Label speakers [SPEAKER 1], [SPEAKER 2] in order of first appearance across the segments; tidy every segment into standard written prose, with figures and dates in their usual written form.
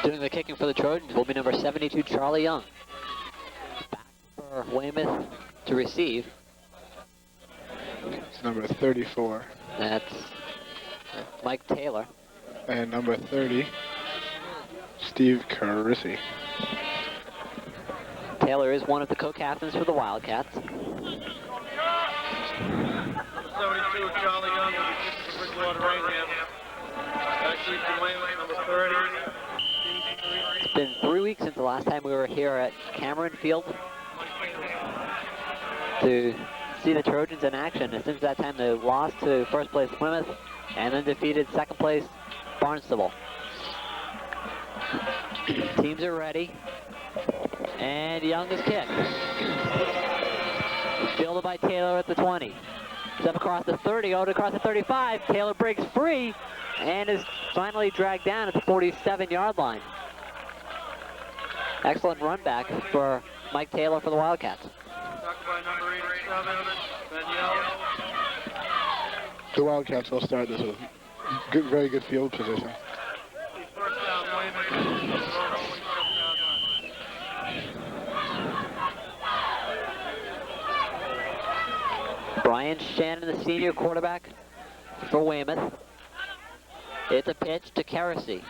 [SPEAKER 1] Doing the kicking for the Trojans will be number 72, Charlie Young. Back for Weymouth to receive.
[SPEAKER 2] It's number 34.
[SPEAKER 1] That's Mike Taylor.
[SPEAKER 2] And number 30, Steve Carisi.
[SPEAKER 1] Taylor is one of the co-captains for the Wildcats.
[SPEAKER 3] 72, Charlie Young, Bridgewater Rainham. Actually, for Weymouth, number 30.
[SPEAKER 1] It's been 3 weeks since the last time we were here at Cameron Field to see the Trojans in action. And since that time, they lost to first place Weymouth and then defeated second place Barnstable. Teams are ready. And Young is kicked. Fielded by Taylor at the 20. Step across the 30, out across the 35. Taylor breaks free and is finally dragged down at the 47-yard line. Excellent run back for Mike Taylor for the Wildcats.
[SPEAKER 3] By number 87, Danielle.
[SPEAKER 2] The Wildcats will start this with good, very good field position.
[SPEAKER 3] First down, Weymouth.
[SPEAKER 1] Brian Shannon, the senior quarterback for Weymouth. It's a pitch to Carisi.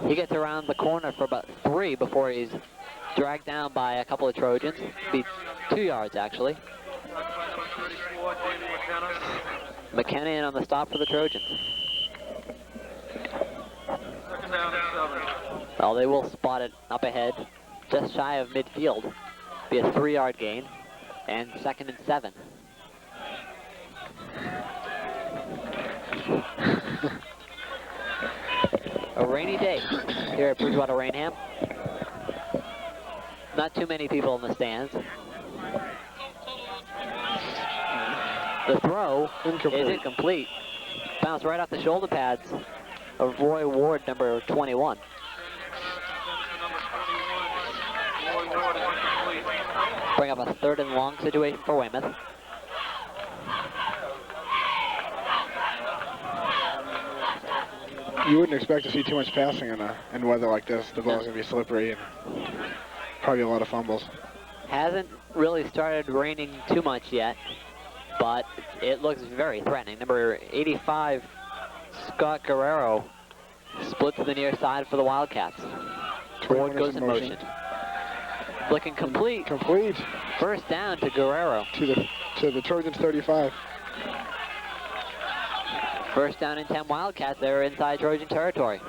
[SPEAKER 1] He gets around the corner for about 3 before he's dragged down by a couple of Trojans. Be 2 yards, actually. McKenna in on the stop for the Trojans.
[SPEAKER 3] Second down and 7.
[SPEAKER 1] Well, they will spot it up ahead, just shy of midfield. Be a 3-yard gain, and 2nd and 7. A rainy day here at Bridgewater Rainham. Not too many people in the stands. The throw is incomplete. Bounced right off the shoulder pads of Roy Ward, number 21. Bring up a 3rd and long situation for Weymouth.
[SPEAKER 2] You wouldn't expect to see too much passing in weather like this. The ball's going to be slippery and probably a lot of fumbles.
[SPEAKER 1] Hasn't really started raining too much yet, but it looks very threatening. Number 85, Scott Guerrero, split to the near side for the Wildcats. Ward goes in motion. Looking complete.
[SPEAKER 2] Complete.
[SPEAKER 1] First down to Guerrero.
[SPEAKER 2] To the Trojans 35.
[SPEAKER 1] First down and 10 Wildcats. They're inside Trojan territory.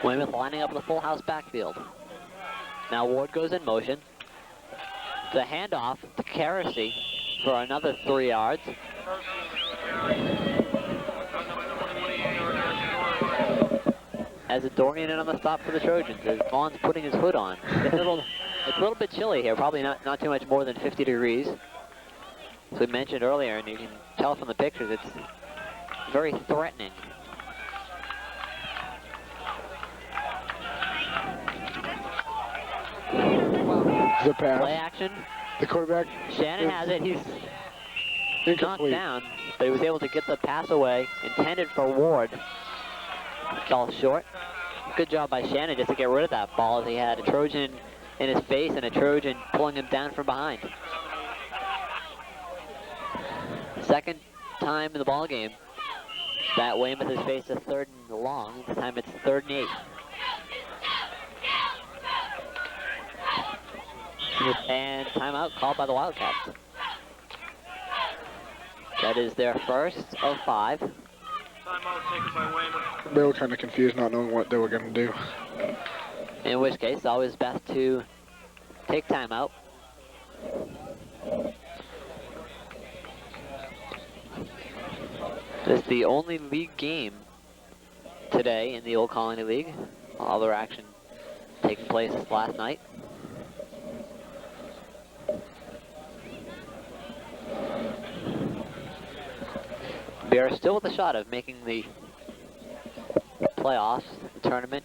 [SPEAKER 1] Weymouth lining up in the full house backfield. Now Ward goes in motion. The handoff to Carisi for another 3 yards. As a Dorian in on the stop for the Trojans, as Vaughn's putting his hood on. It's a little bit chilly here, probably not too much more than 50 degrees. As we mentioned earlier, and you can tell from the pictures, it's very threatening.
[SPEAKER 2] The pass.
[SPEAKER 1] Play action.
[SPEAKER 2] The quarterback.
[SPEAKER 1] Shannon has it. He's knocked down, but he was able to get the pass away, intended for Ward. Fell short. Good job by Shannon just to get rid of that ball, as he had a Trojan in his face and a Trojan pulling him down from behind. Second time in the ball game that Weymouth has faced a 3rd and long. This time it's 3rd and 8. And timeout called by the Wildcats. That is their first of 5.
[SPEAKER 3] Timeout taken by Weymouth.
[SPEAKER 2] They were kind of confused, not knowing what they were going to do.
[SPEAKER 1] In which case, it's always best to take timeout. This is the only league game today in the Old Colony League. All their action taking place last night. We are still with a shot of making the playoffs, the tournament,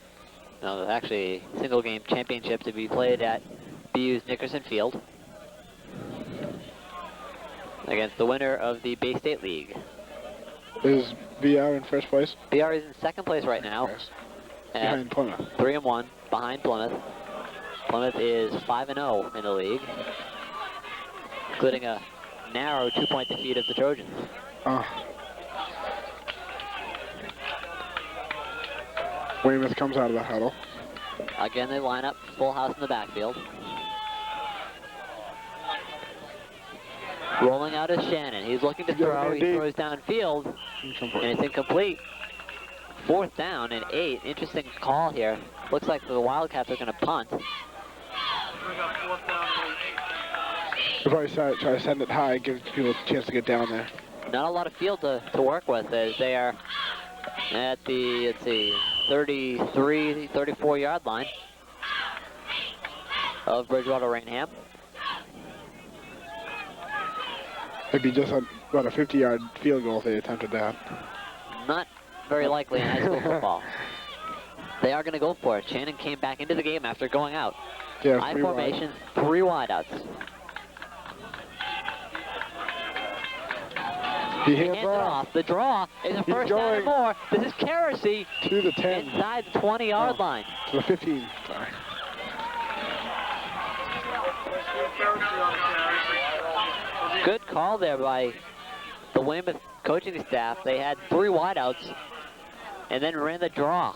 [SPEAKER 1] No, actually, single game championship to be played at BU's Nickerson Field against the winner of the Bay State League.
[SPEAKER 2] Is BR in first place?
[SPEAKER 1] BR is in second place right now.
[SPEAKER 2] Yes.
[SPEAKER 1] At
[SPEAKER 2] Behind Plymouth.
[SPEAKER 1] 3-1 behind Plymouth. Plymouth is 5-0 in the league, including a narrow 2-point defeat of the Trojans.
[SPEAKER 2] Weymouth comes out of the huddle.
[SPEAKER 1] Again, they line up full house in the backfield. Rolling out is Shannon. He's looking to throw. He throws downfield, and it's incomplete. 4th down and 8. Interesting call here. Looks like the Wildcats are going to punt.
[SPEAKER 3] Bring up 4th down and 8.
[SPEAKER 2] We'll probably try to send it high, give people a chance to get down there.
[SPEAKER 1] Not a lot of field to work with as they are at the, let's see, 33, 34-yard line of Bridgewater Rainham.
[SPEAKER 2] It'd be just about a 50-yard field goal if they attempted that.
[SPEAKER 1] Not very likely in high school football. They are going to go for it. Shannon came back into the game after going out.
[SPEAKER 2] Yeah,
[SPEAKER 1] High formation, 3 wideouts.
[SPEAKER 2] He
[SPEAKER 1] Hands
[SPEAKER 2] hands
[SPEAKER 1] it off. The draw is a first down and more. This is Kerosene
[SPEAKER 2] to the 10.
[SPEAKER 1] inside the 20-yard line.
[SPEAKER 2] To the 15. Sorry.
[SPEAKER 1] Good call there by the Weymouth coaching staff. They had 3 wideouts and then ran the draw.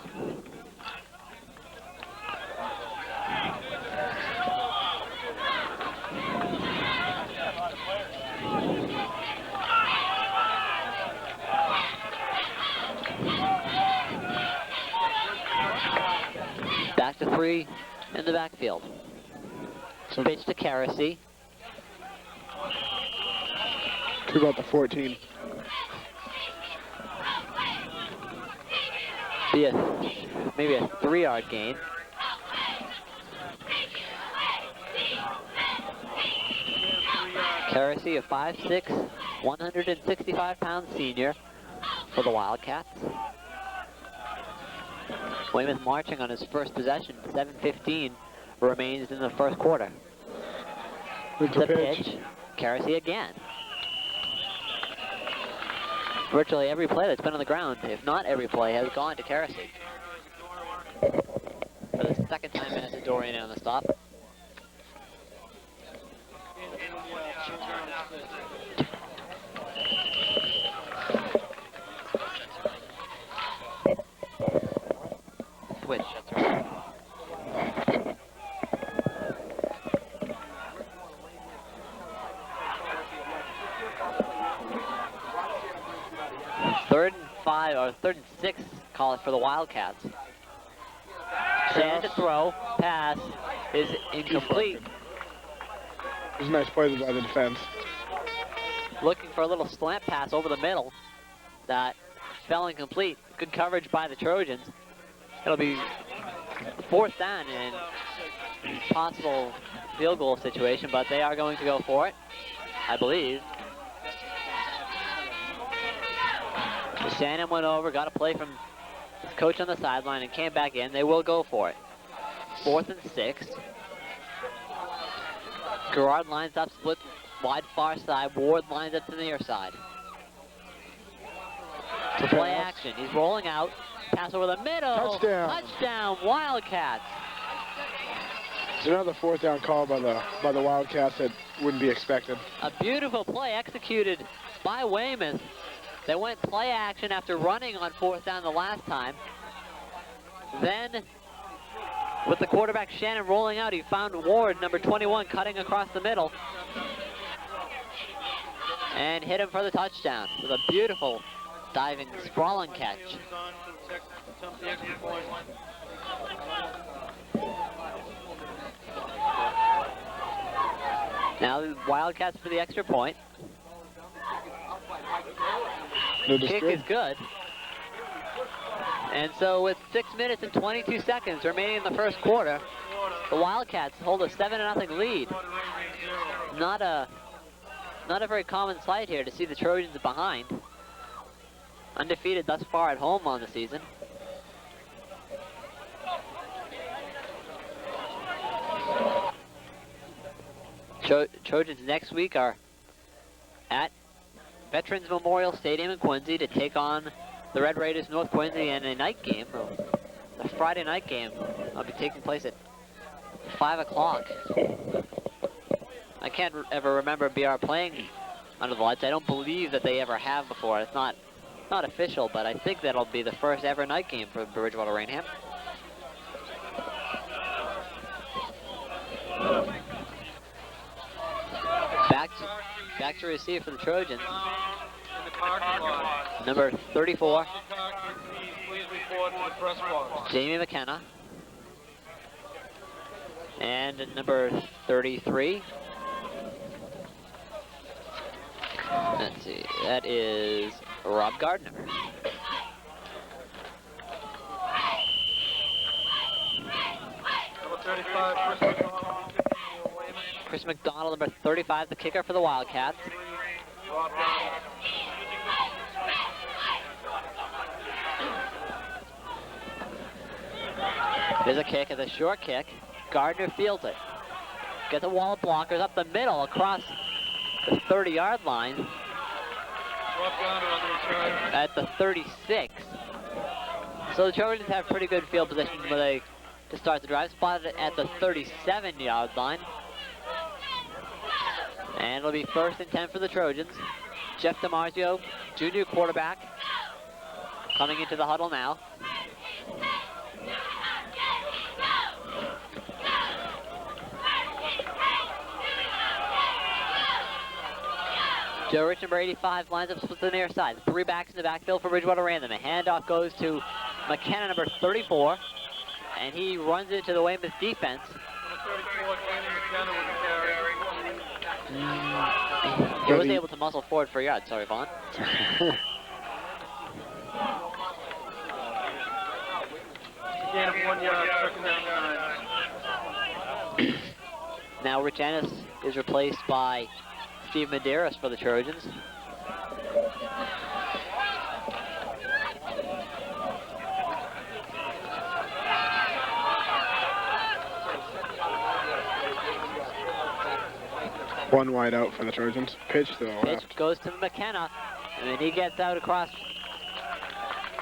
[SPEAKER 1] Back to 3 in the backfield. Pitch to Kerosene.
[SPEAKER 2] To about the 14.
[SPEAKER 1] Maybe a 3-yard gain. Kerosene, a 5'6", 165-pound senior for the Wildcats. Weymouth marching on his first possession. 7:15 remains in the first quarter.
[SPEAKER 2] It's
[SPEAKER 1] The pitch. Kerosene again. Virtually every play that's been on the ground, if not every play, has gone to Kerosene. For the second time in as Dorian on the stop. Switch, that's right. Third and 5, or 3rd and 6, call it for the Wildcats. Shannon to throw, pass is incomplete.
[SPEAKER 2] It was a nice play by the defense.
[SPEAKER 1] Looking for a little slant pass over the middle that fell incomplete. Good coverage by the Trojans. It'll be 4th down and possible field goal situation, but they are going to go for it, I believe. Shannon went over, got a play from his coach on the sideline and came back in. They will go for it. 4th and 6. Gerard lines up, split wide far side. Ward lines up to the near side. Play action. He's rolling out. Pass over the middle.
[SPEAKER 2] Touchdown.
[SPEAKER 1] Touchdown, Wildcats.
[SPEAKER 2] It's another 4th down call by the Wildcats that wouldn't be expected.
[SPEAKER 1] A beautiful play executed by Weymouth. They went play action after running on 4th down the last time. Then, with the quarterback Shannon rolling out, he found Ward, number 21, cutting across the middle. And hit him for the touchdown with a beautiful diving, sprawling catch. Now the Wildcats for the extra point. Kick is good. And so with 6 minutes and 22 seconds remaining in the first quarter, the Wildcats hold a 7-0 lead. Not a very common sight here to see the Trojans behind. Undefeated thus far at home on the season. Trojans next week are at Veterans Memorial Stadium in Quincy to take on the Red Raiders North Quincy in a night game, a Friday night game. Will be taking place at 5 o'clock. I can't ever remember BR playing under the lights. I don't believe that they ever have before. It's not official, but I think that'll be the first ever night game for Bridgewater Rainham. Back to receive for the Trojans. Number 34, Jamie McKenna. And number 33, let's see, that is Rob Gardner.
[SPEAKER 3] Number 35,
[SPEAKER 1] Chris McDonald, number 35, the kicker for the Wildcats. There's a kick, it's a short kick. Gardner fields it. Gets a wall of blockers up the middle across the 30-yard line at the 36. So the Trojans have pretty good field position to start the drive. Spotted at the 37-yard line. And it'll be 1st and 10 for the Trojans. Jeff DiMarzio, junior quarterback, coming into the huddle now. Joe Rich, number 85, lines up to the near side. 3 backs in the backfield for Bridgewater Random. A handoff goes to McKenna, number 34, and he runs into the Weymouth defense. He was able to muscle forward for a yard. Sorry, Vaughn.
[SPEAKER 3] gain of 1 yard, 2nd down 9.
[SPEAKER 1] Now Rich Ennis is replaced by Steve Medeiros for the Trojans.
[SPEAKER 2] One wide out for the Trojans. Pitch to the left.
[SPEAKER 1] Pitch goes to McKenna, and then he gets out across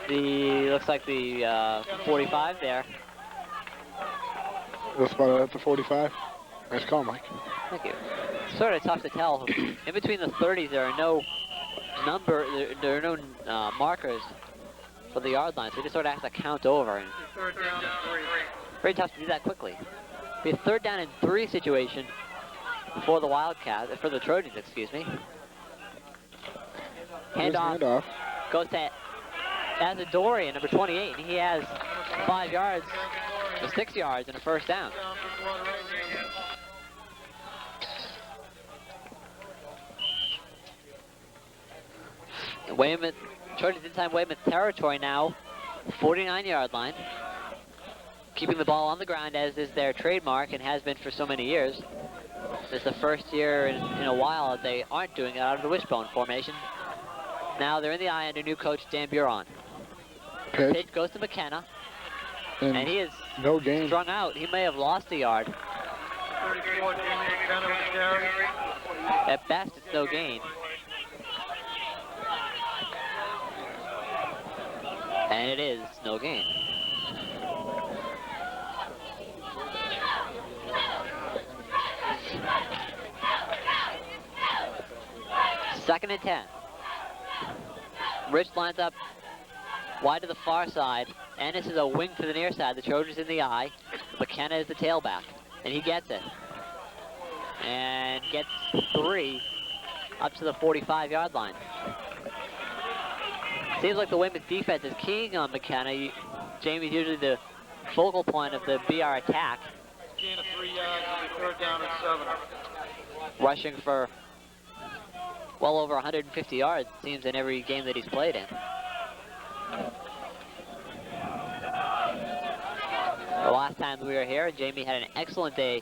[SPEAKER 1] the, looks like the 45 there.
[SPEAKER 2] We'll spot it at the 45. Nice call, Mike.
[SPEAKER 1] Thank you. Sort of tough to tell. In between the 30s, there are no markers for the yard line, so you just sort of have to count over. And
[SPEAKER 3] 3rd down and 3.
[SPEAKER 1] very tough to do that quickly. Be a 3rd down and 3 situation for the Wildcats, for the Trojans, excuse me. Handoff goes to Azadorian, number 28, and he has 5 yards, or 6 yards, and a 1st down. Weymouth, Trojans inside Weymouth territory now, 49-yard line. Keeping the ball on the ground, as is their trademark and has been for so many years. This is the first year in a while that they aren't doing it out of the wishbone formation. Now they're in the eye under new coach Dan Buron. Pitch goes to McKenna, and he is
[SPEAKER 2] no gain.
[SPEAKER 1] Strung out. He may have lost a yard.
[SPEAKER 3] 34, Jamie McKenna with the carry.
[SPEAKER 1] At best, it's no gain. And it is no gain. Second and 10. Rich lines up wide to the far side. Ennis is a wing to the near side. The Trojans in the eye. McKenna is the tailback. And he gets it. And gets 3 up to the 45-yard line. Seems like the Weymouth defense is keying on McKenna. Jamie's usually the focal point of the BR attack.
[SPEAKER 3] Gain of 3 yards, it'll be 3rd down and 7.
[SPEAKER 1] Rushing for well over 150 yards, it seems, in every game that he's played in. The last time we were here, Jamie had an excellent day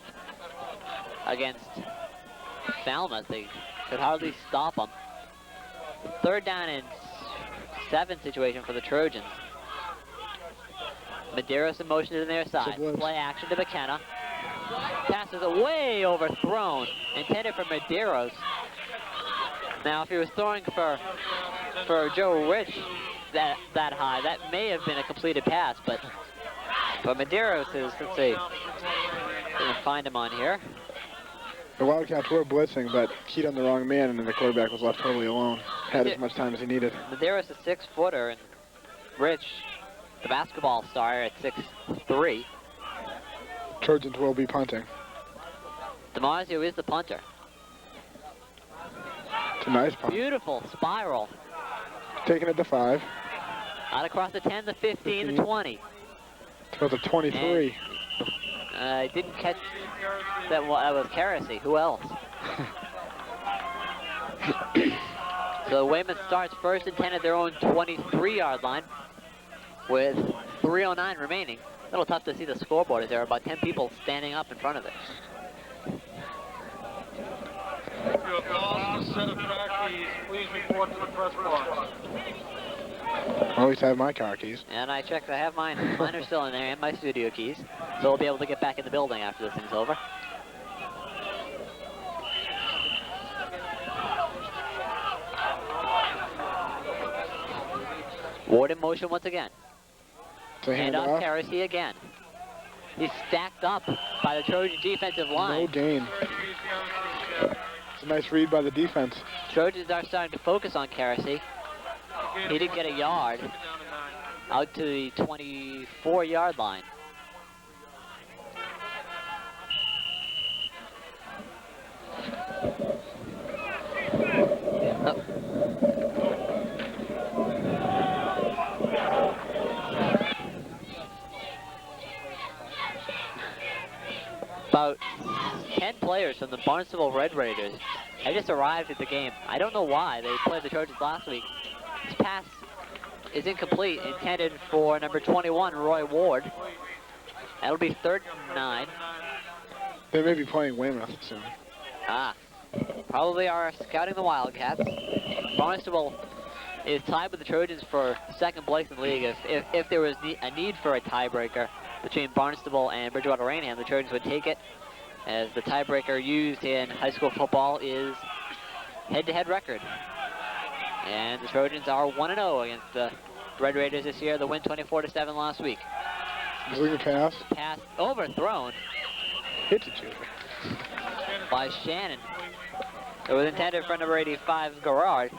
[SPEAKER 1] against Falmouth. They could hardly stop him. 3rd down and 7 situation for the Trojans. Medeiros in motion to their side. Play action to McKenna. Pass is way overthrown, intended for Medeiros. Now, if he was throwing for Joe Rich that high, that may have been a completed pass, but Medeiros is, let's see, gonna find him on here.
[SPEAKER 2] The Wildcats were blitzing, but keyed on the wrong man, and then the quarterback was left totally alone. Had as much time as he needed.
[SPEAKER 1] Medeiros is 6-footer, and Rich, the basketball star, at 6'3".
[SPEAKER 2] Trojans will be punting.
[SPEAKER 1] DiMarzio is the punter.
[SPEAKER 2] It's a nice punt.
[SPEAKER 1] Beautiful spiral.
[SPEAKER 2] Taking it to 5.
[SPEAKER 1] Out across the 10, the 15, the 20.
[SPEAKER 2] To the 23.
[SPEAKER 1] I didn't catch that. Well, that was Karasi. Who else? So Weymouth starts first and 10 at their own 23-yard line with 3:09 remaining. A little tough to see the scoreboard as there are about 10 people standing up in front of it.
[SPEAKER 3] If you have lost a set of car keys, please report to the press box.
[SPEAKER 2] I always have my car keys.
[SPEAKER 1] And I checked. I have mine. Mine are still in there, and my studio keys. So we'll be able to get back in the building after this thing's over. Ward in motion once again. And off Karasi again. He's stacked up by the Trojan defensive line.
[SPEAKER 2] No gain. It's a nice read by the defense.
[SPEAKER 1] Trojans are starting to focus on Karasi. He did get a yard out to the 24-yard line. Oh. About 10 players from the Barnstable Red Raiders have just arrived at the game. I don't know why. They played the Trojans last week. This pass is incomplete, intended for number 21, Roy Ward. That'll be 3rd and 9.
[SPEAKER 2] They may be playing Weymouth soon.
[SPEAKER 1] Probably are scouting the Wildcats. Barnstable is tied with the Trojans for second place in the league. If there was a need for a tiebreaker between Barnstable and Bridgewater Rainham, the Trojans would take it, as the tiebreaker used in high school football is head-to-head record. And the Trojans are 1-0 against the Red Raiders this year. The win 24-7 last week.
[SPEAKER 2] Moving pass.
[SPEAKER 1] Pass overthrown.
[SPEAKER 2] Hit it, you.
[SPEAKER 1] By Shannon. It was intended for number 85, Garrard.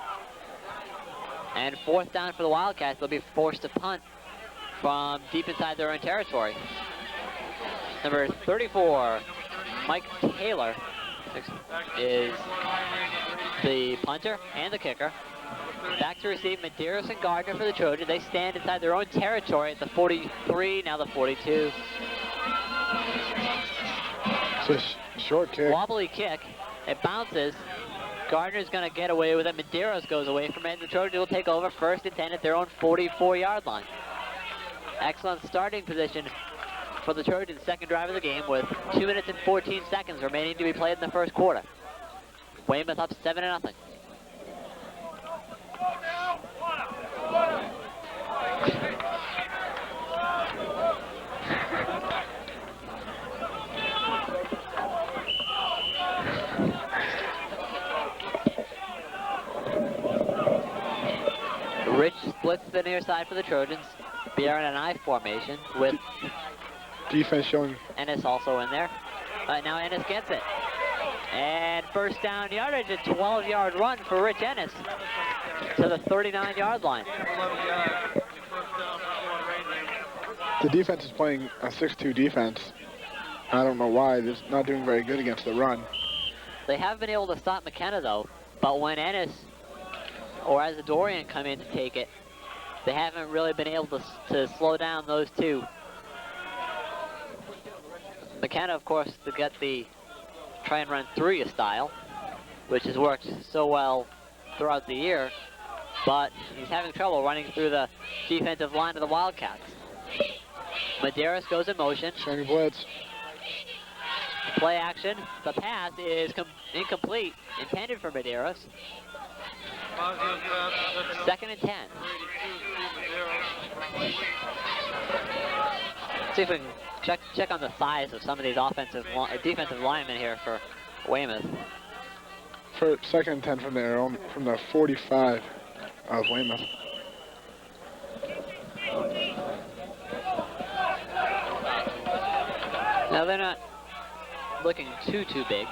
[SPEAKER 1] And 4th down for the Wildcats. They'll be forced to punt from deep inside their own territory. Number 34, Mike Taylor, is the punter and the kicker. Back to receive Medeiros and Gardner for the Trojans. They stand inside their own territory at the 43, now the 42.
[SPEAKER 2] It's a short kick.
[SPEAKER 1] Wobbly kick. It bounces. Gardner's going to get away with it. Medeiros goes away from it. And the Trojans will take over 1st and 10 at their own 44-yard line. Excellent starting position for the Trojans' second drive of the game with 2 minutes and 14 seconds remaining to be played in the first quarter. Weymouth up 7-0. Rich splits the near side for the Trojans. They are in an I formation with
[SPEAKER 2] defense showing.
[SPEAKER 1] Ennis also in there. Now Ennis gets it. And first down yardage, a 12-yard run for Rich Ennis to the 39-yard line.
[SPEAKER 2] The defense is playing a 6-2 defense. I don't know why. They're not doing very good against the run.
[SPEAKER 1] They have been able to stop McKenna, though. But when Ennis or Azadorian come in to take it, they haven't really been able to slow down those two. McKenna, of course, to get the try and run through you style, which has worked so well throughout the year, but he's having trouble running through the defensive line of the Wildcats. Medeiros goes in motion.
[SPEAKER 2] Shiny blitz.
[SPEAKER 1] Play action. The pass is incomplete, intended for Medeiros. 2nd and 10.
[SPEAKER 3] Medeiros.
[SPEAKER 1] See if we can check on the size of some of these defensive linemen here for Weymouth.
[SPEAKER 2] For 2nd and 10 from their own, from the 45 of Weymouth.
[SPEAKER 1] Now they're not looking too big.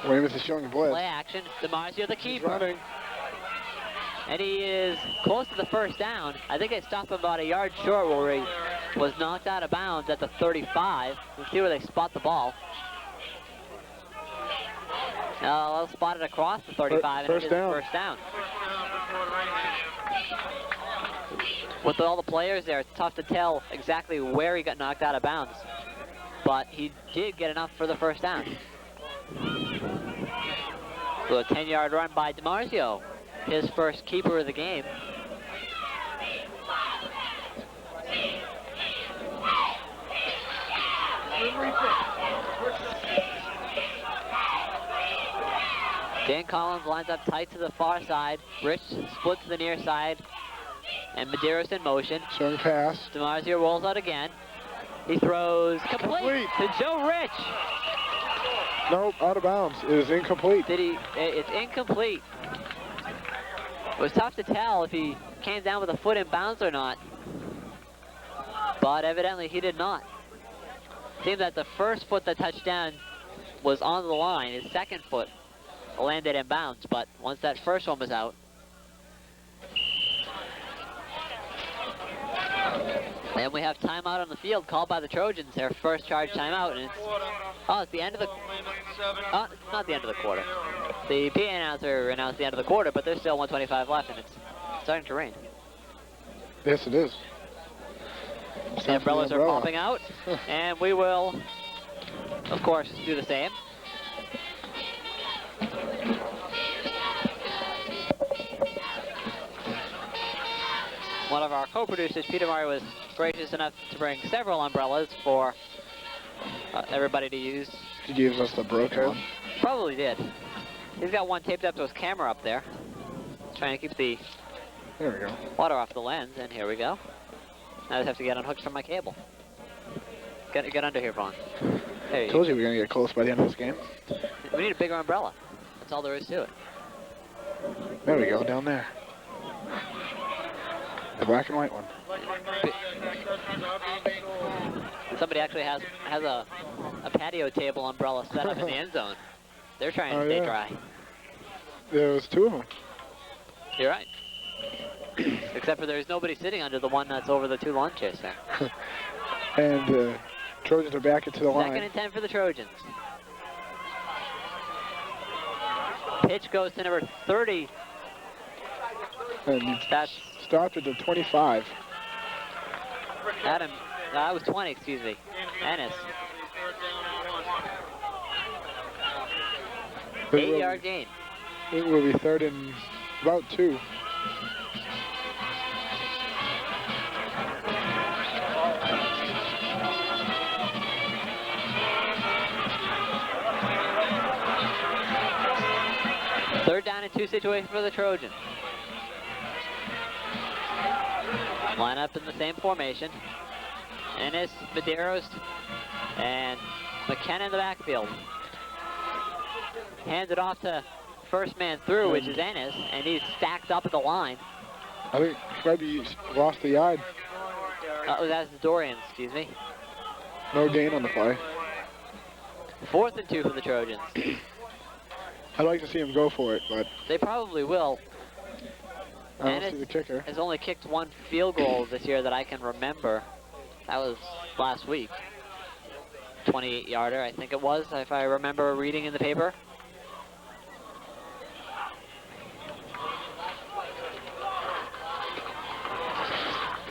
[SPEAKER 2] Weymouth is showing blitz.
[SPEAKER 1] Play action. DiMarzio, the
[SPEAKER 2] He's
[SPEAKER 1] keeper.
[SPEAKER 2] running.
[SPEAKER 1] And he is close to the first down. I think they stopped him about a yard short where he was knocked out of bounds at the 35. Let's see where they spot the ball. They'll spot it across the 35 and it is first down. With all the players there, it's tough to tell exactly where he got knocked out of bounds. But he did get enough for the first down. So a 10-yard run by DiMarzio, his first keeper of the game. Dan Collins lines up tight to the far side. Rich splits to the near side. And Medeiros in motion.
[SPEAKER 2] Showing pass.
[SPEAKER 1] DiMarzio rolls out again. He throws complete to Joe Rich.
[SPEAKER 2] Nope, out of bounds. It is incomplete.
[SPEAKER 1] It's incomplete. It was tough to tell if he came down with a foot in bounds or not. But evidently he did not. Seemed that the first foot that touched down was on the line. His second foot landed in bounds, but once that first one was out. And we have timeout on the field called by the Trojans, their first charge timeout, and it's the end of the, it's not the end of the quarter. The PA announcer announced the end of the quarter, but there's still 1:25 left, and it's starting to rain.
[SPEAKER 2] Yes, it is.
[SPEAKER 1] The umbrellas are popping out, and we will, of course, do the same. One of our co-producers, Peter Murray, was gracious enough to bring several umbrellas for everybody to use.
[SPEAKER 2] He gives us the broker.
[SPEAKER 1] Probably did. He's got one taped up to his camera up there, trying to keep the
[SPEAKER 2] There we go.
[SPEAKER 1] water off the lens, and here we go. I just have to get unhooked from my cable. Get under here, Vaughn. There you
[SPEAKER 2] Told you we were going to get close by the end of this game.
[SPEAKER 1] We need a bigger umbrella. That's all there is to it.
[SPEAKER 2] There we go, down there. The black and white one.
[SPEAKER 1] Somebody actually has a patio table umbrella set up in the end zone. They're trying to stay dry.
[SPEAKER 2] There was two of them.
[SPEAKER 1] You're right. Except for there's nobody sitting under the one that's over the two lawn chairs there.
[SPEAKER 2] And Trojans are back into the line.
[SPEAKER 1] 2nd and 10 for the Trojans. Pitch goes to number 30.
[SPEAKER 2] And
[SPEAKER 1] That's
[SPEAKER 2] stopped at the 25.
[SPEAKER 1] Adam. That was 20, excuse me. Ennis. 8-yard gain.
[SPEAKER 2] It will be 3rd and about 2.
[SPEAKER 1] Third down and 2 situation for the Trojans. Line up in the same formation. Ennis, Medeiros, and McKenna in the backfield. Hands it off to first man through, which is Ennis, and he's stacked up at the line.
[SPEAKER 2] I think he might be lost the yard.
[SPEAKER 1] Oh, that's Dorian, excuse me.
[SPEAKER 2] No gain on the play.
[SPEAKER 1] 4th and 2 for the Trojans.
[SPEAKER 2] I'd like to see him go for it, but
[SPEAKER 1] They probably will.
[SPEAKER 2] I don't
[SPEAKER 1] Ennis
[SPEAKER 2] see the kicker.
[SPEAKER 1] has only kicked one field goal this year that I can remember. That was last week. 28-yarder, I think it was, if I remember reading in the paper.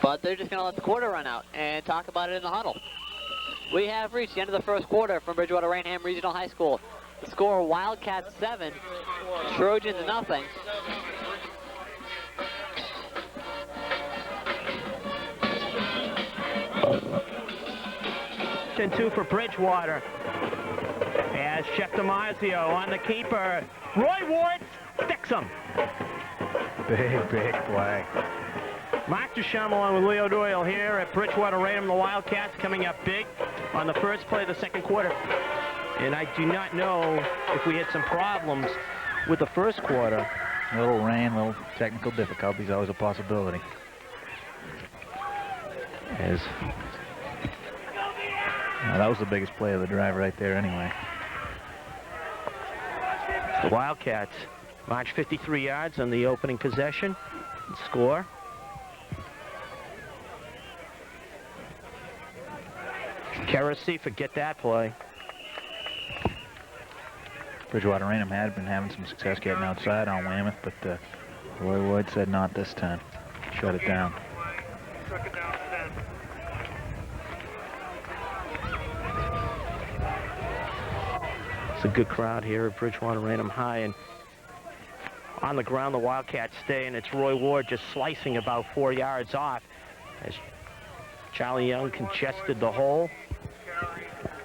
[SPEAKER 1] But they're just going to let the quarter run out and talk about it in the huddle. We have reached the end of the first quarter from Bridgewater Rainham Regional High School. The score, Wildcats 7, Trojans nothing.
[SPEAKER 4] And 2 for Bridgewater. As Chef DiMarzio on the keeper. Roy Ward sticks him. Big play. Mark Duchamp along with Leo Doyle here at Bridgewater Raynham. The Wildcats coming up big on the first play of the second quarter. And I do not know if we had some problems with the first quarter.
[SPEAKER 5] A little rain, little technical difficulties, always a possibility. That was the biggest play of the drive right there anyway.
[SPEAKER 4] The Wildcats march 53 yards on the opening possession and score. Kerosene, forget that play.
[SPEAKER 5] Bridgewater Raynham had been having some success getting outside on Weymouth, but Roy Wood said not this time. Shut it down.
[SPEAKER 4] It's a good crowd here at Bridgewater Raynham High, and on the ground the Wildcats stay, and it's Roy Ward just slicing about 4 yards off as Charlie Young congested the hole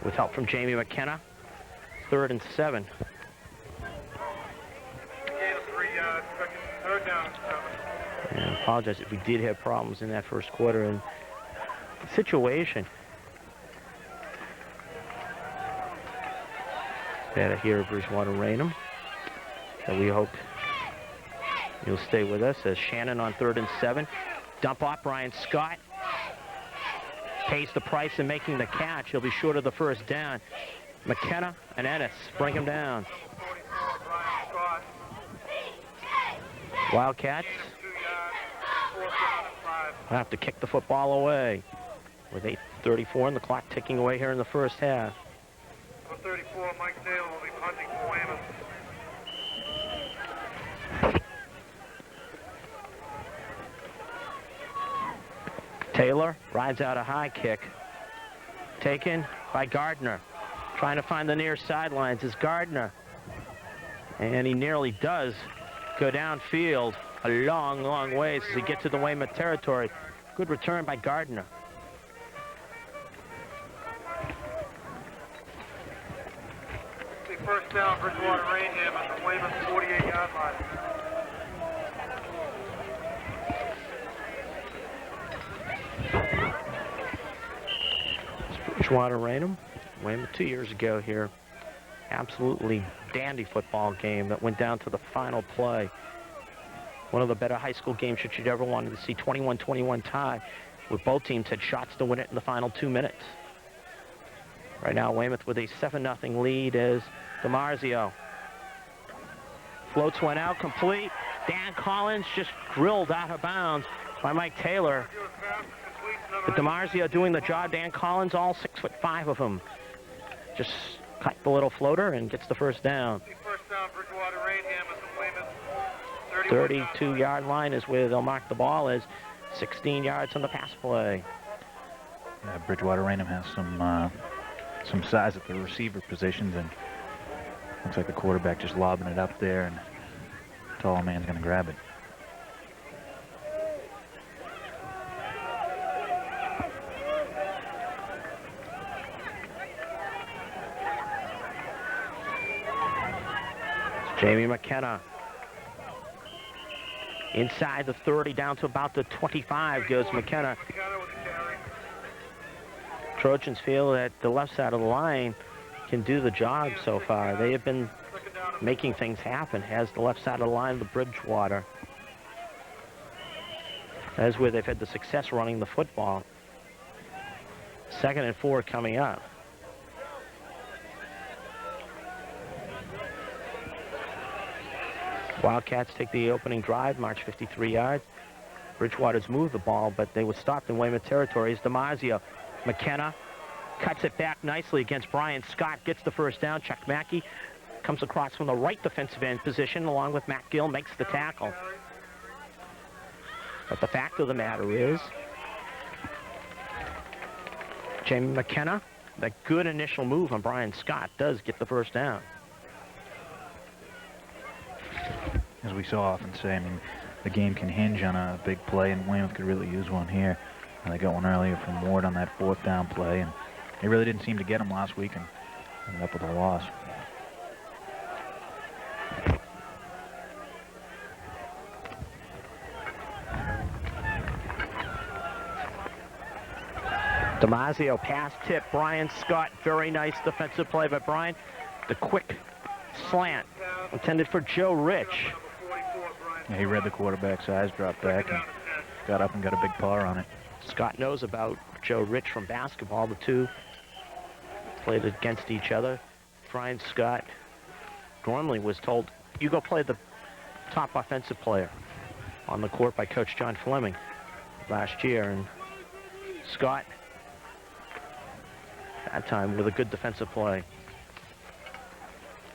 [SPEAKER 4] with help from Jamie McKenna. 3rd and 7. And I apologize if we did have problems in that first quarter. And the situation better here at Bridgewater Raynham. So we hope you'll stay with us as Shannon on 3rd and 7. Dump off Brian Scott. Pays the price in making the catch. He'll be short of the first down. McKenna and Ennis bring him down. Wildcats will have to kick the football away with 8:34 and the clock ticking away here in the first half.
[SPEAKER 3] 34, Mike Taylor will be punting for Weymouth.
[SPEAKER 4] Taylor rides out a high kick. Taken by Gardner. Trying to find the near sidelines is Gardner. And he nearly does go downfield a long ways as he gets to the Weymouth territory. Good return by Gardner.
[SPEAKER 3] First down, Bridgewater Raynham at the Weymouth 48-yard line.
[SPEAKER 4] Bridgewater Raynham, Weymouth 2 years ago here. Absolutely dandy football game that went down to the final play. One of the better high school games that you'd ever wanted to see. 21-21 tie, with both teams had shots to win it in the final 2 minutes. Right now, Weymouth with a 7-0 lead is DiMarzio. Floats one out, complete. Dan Collins just drilled out of bounds by Mike Taylor. But DiMarzio doing the job. Dan Collins, all 6'5" of him. Just cut the little floater and gets the first down.
[SPEAKER 3] First down, Bridgewater Raynham at the Weymouth
[SPEAKER 4] 32-yard line is where they'll mark the ball as 16 yards on the pass play.
[SPEAKER 5] Yeah, Bridgewater Raynham has some size at the receiver positions, and looks like the quarterback just lobbing it up there, and the tall man's going to grab it.
[SPEAKER 4] Jamie McKenna. Inside the 30, down to about the 25 goes McKenna. Trojans feel that the left side of the line can do the job so far. They have been making things happen as the left side of the line of the Bridgewater. That is where they've had the success running the football. 2nd and 4 coming up. Wildcats take the opening drive, march 53 yards. Bridgewater's moved the ball, but they were stopped in Weymouth territory. It's DiMarzio. McKenna cuts it back nicely against Brian Scott, gets the first down. Chuck Mackey comes across from the right defensive end position, along with Matt Gill, makes the tackle. But the fact of the matter is, Jamie McKenna, that good initial move on Brian Scott, does get the first down.
[SPEAKER 5] As we so often say, I mean, the game can hinge on a big play, and Weymouth could really use one here. And they got one earlier from Ward on that 4th down play, and they really didn't seem to get him last week and ended up with a loss.
[SPEAKER 4] DiMaggio pass tip. Brian Scott, very nice defensive play by Brian. The quick slant intended for Joe Rich.
[SPEAKER 5] Yeah, he read the quarterback's eyes, dropped back, and got up and got a big paw on it.
[SPEAKER 4] Scott knows about Joe Rich from basketball. The two played against each other. Brian Scott normally was told, you go play the top offensive player on the court by Coach John Fleming last year. And Scott, that time with a good defensive play.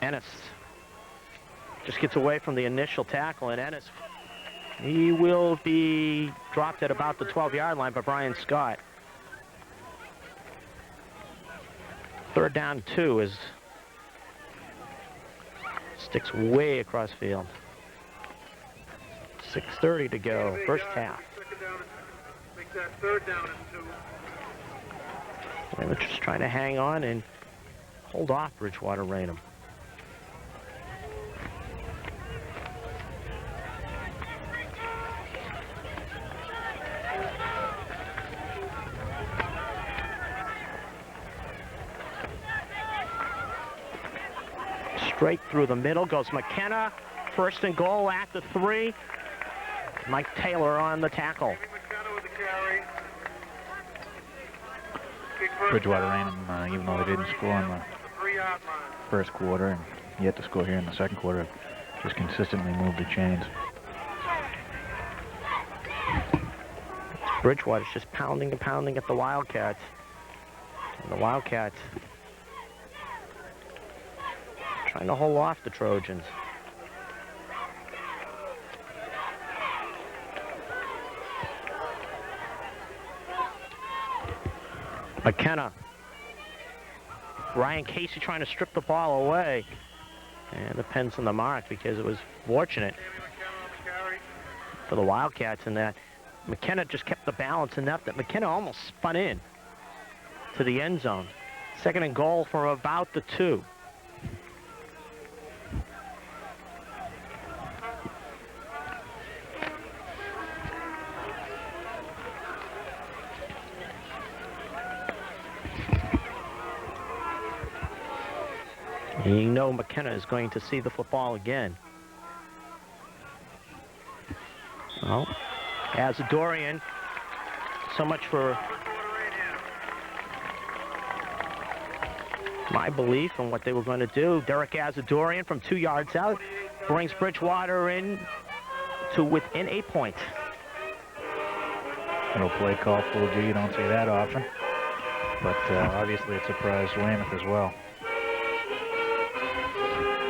[SPEAKER 4] Ennis just gets away from the initial tackle, and Ennis, he will be dropped at about the 12-yard line by Brian Scott. 3rd down 2 is sticks way across field. 6:30 to go, first half.
[SPEAKER 3] Make that 3rd down and 2.
[SPEAKER 4] We're just trying to hang on and hold off Bridgewater Raynham. Straight through the middle goes McKenna. 1st and goal at the 3. Mike Taylor on the tackle.
[SPEAKER 5] Bridgewater Raynham, even though they didn't score in the first quarter and yet to score here in the second quarter, just consistently moved the chains.
[SPEAKER 4] Bridgewater's just pounding and pounding at the Wildcats. And the Wildcats trying to hold off the Trojans. McKenna. Ryan Casey trying to strip the ball away. And the Pens on the mark because it was fortunate for the Wildcats in that McKenna just kept the balance enough that McKenna almost spun in to the end zone. 2nd and goal from about the 2. You know McKenna is going to see the football again. Well, Azadorian, so much for my belief in what they were going to do. Derek Azadorian from 2 yards out brings Bridgewater in to within 8 points.
[SPEAKER 5] Little play call, full G, you don't see that often. But obviously it surprised Weymouth as well.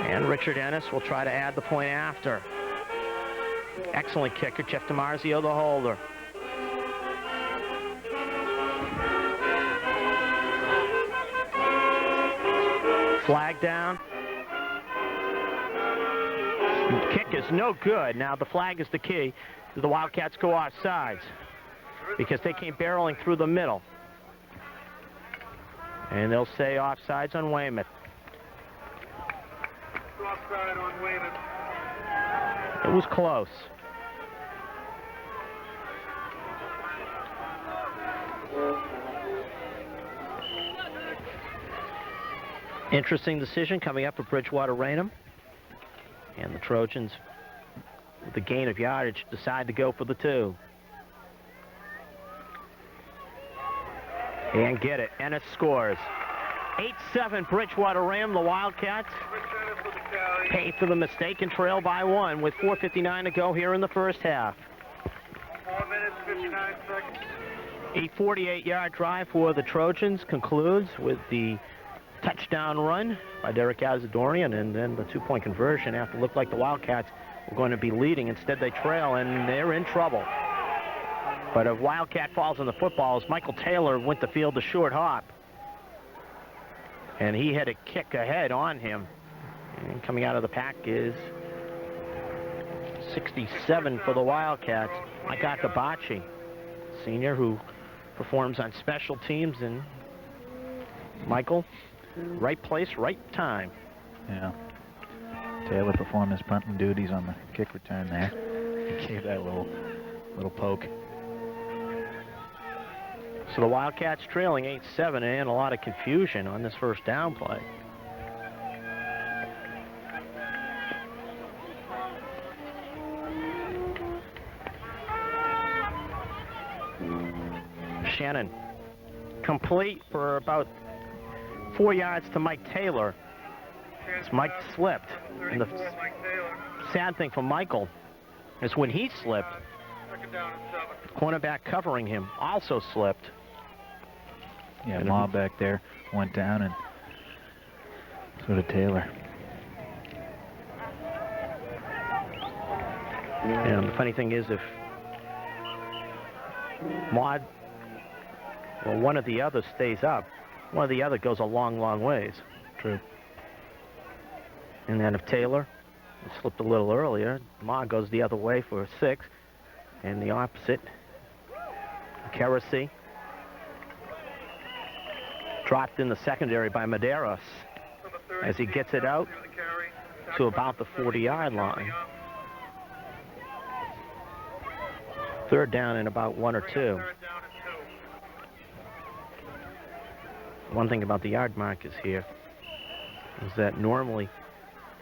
[SPEAKER 4] And Richard Ennis will try to add the point after. Excellent kicker, Jeff DiMarzio, the holder. Flag down. Kick is no good. Now the flag is the key. The Wildcats go off sides because they came barreling through the middle. And they'll say offsides on Weymouth.
[SPEAKER 3] Offside on Weymouth.
[SPEAKER 4] It was close. Interesting decision coming up for Bridgewater Raynham. And the Trojans, with the gain of yardage, decide to go for the 2. And get it. Ennis scores. 8-7 Bridgewater Raynham. The Wildcats pay for the mistake and trail by 1 with 4:59 to go here in the first half.
[SPEAKER 3] 4 minutes, 59 seconds.
[SPEAKER 4] A 48-yard drive for the Trojans concludes with the touchdown run by Derek Azadorian, and then the 2-point conversion after it looked like the Wildcats were going to be leading. Instead, they trail, and they're in trouble. But a Wildcat falls on the football as Michael Taylor went the field a short hop. And he had a kick ahead on him. And coming out of the pack is 67 for the Wildcats. Micah Kabachi, senior who performs on special teams. And Michael, right place, right time.
[SPEAKER 5] Yeah. Taylor performed his punting duties on the kick return there. He gave that little poke.
[SPEAKER 4] So the Wildcats trailing 8-7 and a lot of confusion on this first down play. Shannon, complete for about 4 yards to Mike Taylor. As Mike slipped. And the sad thing for Michael is when he slipped, cornerback covering him also slipped.
[SPEAKER 5] Yeah, Ma back there went down, and so did Taylor.
[SPEAKER 4] And the funny thing is, if Maud, well, one of the other stays up, one of the other goes a long, long ways.
[SPEAKER 5] True.
[SPEAKER 4] And then if Taylor slipped a little earlier, Ma goes the other way for a 6. And the opposite, Kerosene, dropped in the secondary by Medeiros as he gets it out to about the 40-yard line. Third down in about 1 or 2. One thing about the yard markers here is that normally